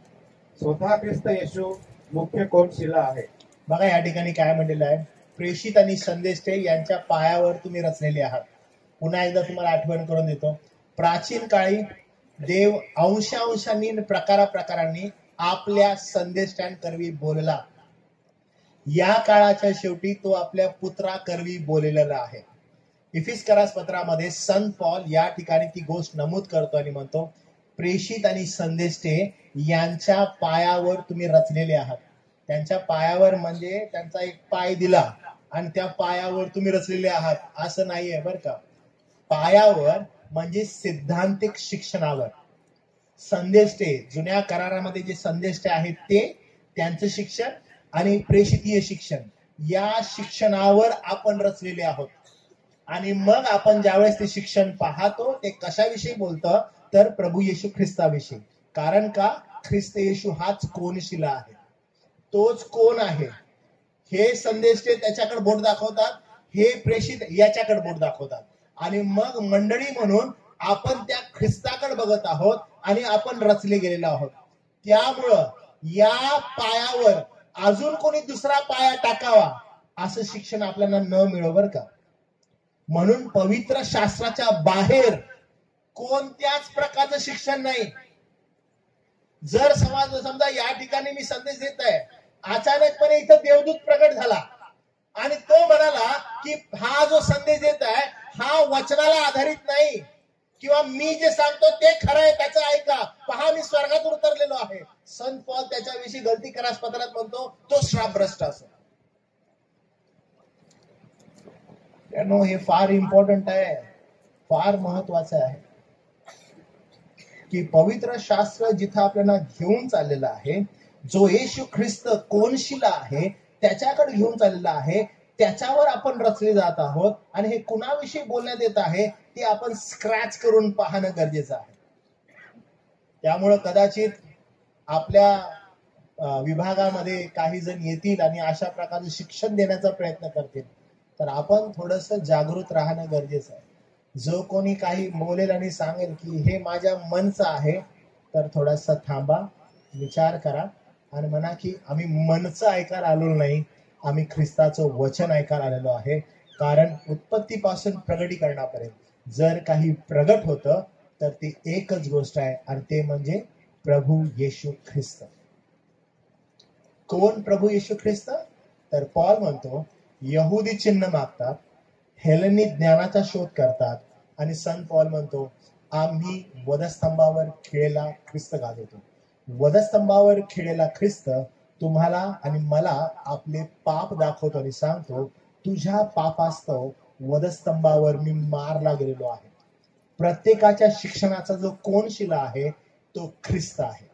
स्वतः ख्रिस्त येशू मुख्य कोनशिला आहे.
बघा या ठिकाणी काय म्हणलेलं आहे, प्रेषित आणि संदेष्टे यांच्या पायावर तुम्ही रचलेले आहात. पुन्हा एकदा तुम्हाला आठवण करून देतो, प्राचीन काळी देव अंशांनी प्रकारांनी आपल्या संदेष्टांकरवी बोलला. या काळाच्या शेवटी तो आपल्या पुत्राकरवी बोललेला आहे. इफिसकरास पत्रामध्ये संत पॉल या ठिकाणी ती गोष्ट नमूद करतो आणि म्हणतो, प्रेषित आणि संदेष्टे यांच्या पायावर तुम्ही रचलेले आहात. त्यांच्या पायावर म्हणजे त्यांचा एक पाय दिला आणि त्या पायावर तुम्ही रचलेले आहात असं नाहीये बरं का. पायावर म्हणजे सिद्धांतिक शिक्षणावर. संदेष्टे जुन्या करारामध्ये जे संदेष्टे आहेत ते त्यांचं शिक्षण आणि प्रेषितीय शिक्षण, या शिक्षणावर आपण रचलेले आहोत. आणि मग आपण ज्यावेळेस ते शिक्षण पाहतो ते कशाविषयी बोलतं तर प्रभू येशू ख्रिस्ताविषयी. कारण का, ख्रिस्त येशू हाच कोनशिला आहे, तोच कोण आहे. हे संदेष्टे त्याच्याकडे बोट दाखवतात, हे प्रेषित याच्याकडे बोट दाखवतात. आणि मग मंडळी म्हणून आपण त्या ख्रिस्ताकडे बघत आहोत आणि आपण रचले गेलेलो आहोत. त्यामुळं या पायावर अजून कोणी दुसरा पाया टाकावा असं शिक्षण आपल्याला न मिळो बरं का. म्हणून पवित्र शास्त्राच्या बाहेर कोणत्याच प्रकारचं शिक्षण नाही. जर समजा या ठिकाणी मी संदेश देत आहे, अचानकपणे इथं देवदूत प्रकट झाला आणि तो म्हणाला की हा जो संदेश देत आहे हा वचनाला आधारित नाही, किंवा मी जे सांगतो ते खरं आहे त्याचं ऐका, पहा मी स्वर्गातून उतरलेलो आहे. संत पॉल त्याच्याविषयी गलती करास पत्रात म्हणतो तो श्रापग्रस्त असो. हे फार इम्पॉर्टंट आहे, फार महत्वाचं आहे की पवित्र शास्त्र जिथं आपल्याला घेऊन चाललेलं आहे, जो येशू ख्रिस्त कोनशिला आहे त्याच्याकडे घेऊन चाललेला आहे, त्याच्यावर आपण रचले जात आहोत. आणि हे कुणाविषयी बोलण्यात येत आहे ते आपण स्क्रॅच करून पाहणं गरजेचं आहे. त्यामुळं कदाचित आपल्या विभागामध्ये काही जण येतील आणि अशा प्रकारचे शिक्षण देण्याचा प्रयत्न करतील, तर आपण थोडस जागृत राहणं गरजेचं आहे. जो कोणी काही बोलेल आणि सांगेल की हे माझ्या मनचं आहे, तर थोडासा थांबा, विचार करा आणि म्हणा की आम्ही मनचं ऐकायला आलो नाही, आम्ही ख्रिस्ताचं वचन ऐकायला आलेलो आहे. कारण उत्पत्तीपासून प्रगटीकरणापर्यंत जर काही प्रगट होतं तर ती एकच गोष्ट आहे आणि ते म्हणजे प्रभू येशू ख्रिस्त. कोण प्रभू येशू ख्रिस्त? तर पॉल म्हणतो, यहुदी चिन्ह मागतात, हेलेनिक ज्ञानाचा शोध करतात, आणि संत पॉल म्हणतो, आम्ही वधस्तंभावर खिळलेला ख्रिस्त गाजवतो. वधस्तंभावर खिळलेला ख्रिस्त तुम्हाला आणि मला आपले पाप दाखवतो आणि सांगतो, तुझ्या पापास्तव वधस्तंभावर मी मारला गेलेलो आहे. प्रत्येकाच्या शिक्षणाचा जो कोनशिला आहे तो ख्रिस्त आहे.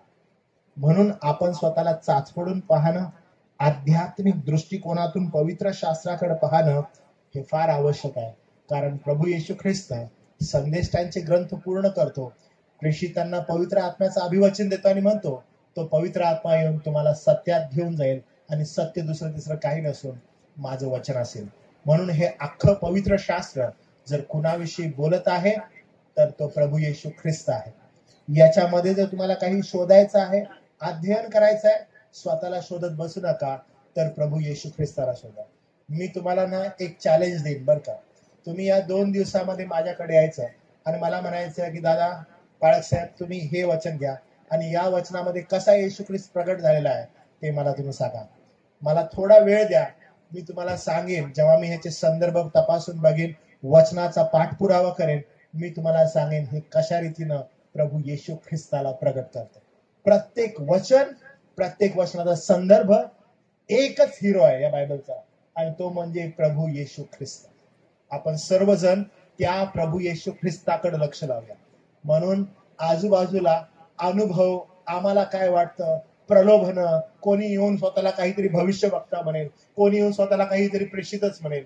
म्हणून आपण स्वतःला चाचपडून पाहणं, आध्यात्मिक दृष्टिकोनातून पवित्र शास्त्राकडे पाहणं हे फार आवश्यक आहे. कारण प्रभू येशू ख्रिस्त संदेष्टांचे ग्रंथ पूर्ण करतो, प्रेषितांना पवित्र आत्म्याचं अभिवचन देतो आणि म्हणतो, तो पवित्र आत्मा येऊन तुम्हाला सत्यात घेऊन जाईल आणि सत्य दुसरं तिसरं काही नसून माझं वचन असेल. म्हणून हे अख्खं पवित्र शास्त्र जर कुणाविषयी बोलत आहे तर तो प्रभू येशू ख्रिस्त आहे. याच्यामध्ये जर तुम्हाला काही शोधायचं आहे, अध्ययन करायचं आहे, स्वतःला शोधत बसू नका, तर प्रभू येशू ख्रिस्ताला शोधा. मी तुम्हाला ना एक चॅलेंज देईन बरं का. तुम्ही या 2 दिवसामध्ये माझ्याकडे यायचं आणि मला म्हणायचं की दादा पाळक साहेब, तुम्ही हे वचन घ्या आणि या वचनामध्ये कसा येशू ख्रिस्त प्रगट झालेला आहे ते मला तुम्ही सांगा. मला थोडा वेळ द्या, मी तुम्हाला सांगेन. जेव्हा मी ह्याचे संदर्भ तपासून बघेन, वचनाचा पाठपुरावा करेन, मी तुम्हाला सांगेन हे कशा रीतीनं प्रभू येशू ख्रिस्ताला प्रगट करतो. प्रत्येक वचनाचा संदर्भ एकच हिरो आहे या बायबलचा, आणि तो म्हणजे प्रभू येशू ख्रिस्त. आपण सर्वजण त्या प्रभू येशू ख्रिस्ताकडे लक्ष लावूया. म्हणून आजूबाजूला अनुभव, आम्हाला काय वाटतं, प्रलोभन, कोणी येऊन स्वतःला काहीतरी भविष्य वक्ता म्हणेल, कोणी येऊन स्वतःला काहीतरी प्रेषितच म्हणेल.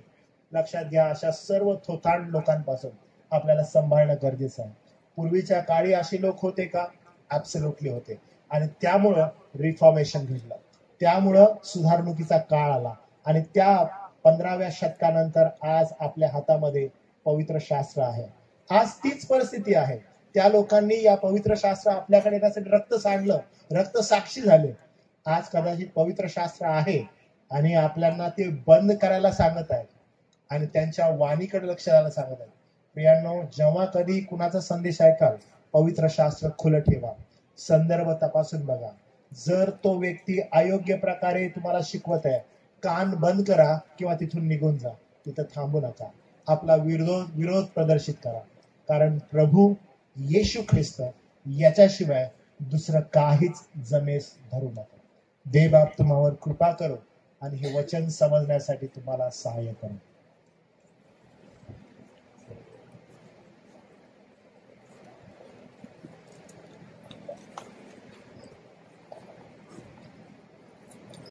लक्षात घ्या, अशा सर्व थोतांड लोकांपासून आपल्याला सांभाळणं गरजेचं आहे. पूर्वीच्या काळी असे लोक होते का? ऍब्सोल्युटली होते. आणि त्यामुळं रिफॉर्मेशन घडलं, त्यामुळं सुधारणुकीचा काळ आला. आणि त्या 15व्या शतकानंतर आज आपल्या हातामध्ये पवित्र शास्त्र आहे. आज तीच परिस्थिती आहे. त्या लोकांनी या पवित्र शास्त्र आपल्याकडे येण्यासाठी रक्त सांडलं, रक्त साक्षी झाले. आज कदाचित पवित्र शास्त्र आहे आणि आपल्याला ते बंद करायला सांगत आहेत आणि त्यांच्या वाणीकडे लक्ष द्यायला सांगत आहेत. प्रियांनो, जेव्हा कधी कुणाचा संदेश ऐकाल, पवित्र शास्त्र खुलं ठेवा, संदर्भ तपासून बघा. जर तो व्यक्ती अयोग्य प्रकारे तुम्हाला शिकवत आहे, कान बंद करा किंवा तिथून निघून जा. तिथं थांबू नका, आपला विरोध प्रदर्शित करा. कारण प्रभू येशू ख्रिस्त याच्याशिवाय दुसरं काहीच जमेस धरू नका. देव बाप तुम्हावर कृपा करो आणि हे वचन समजण्यासाठी तुम्हाला सहाय्य करो.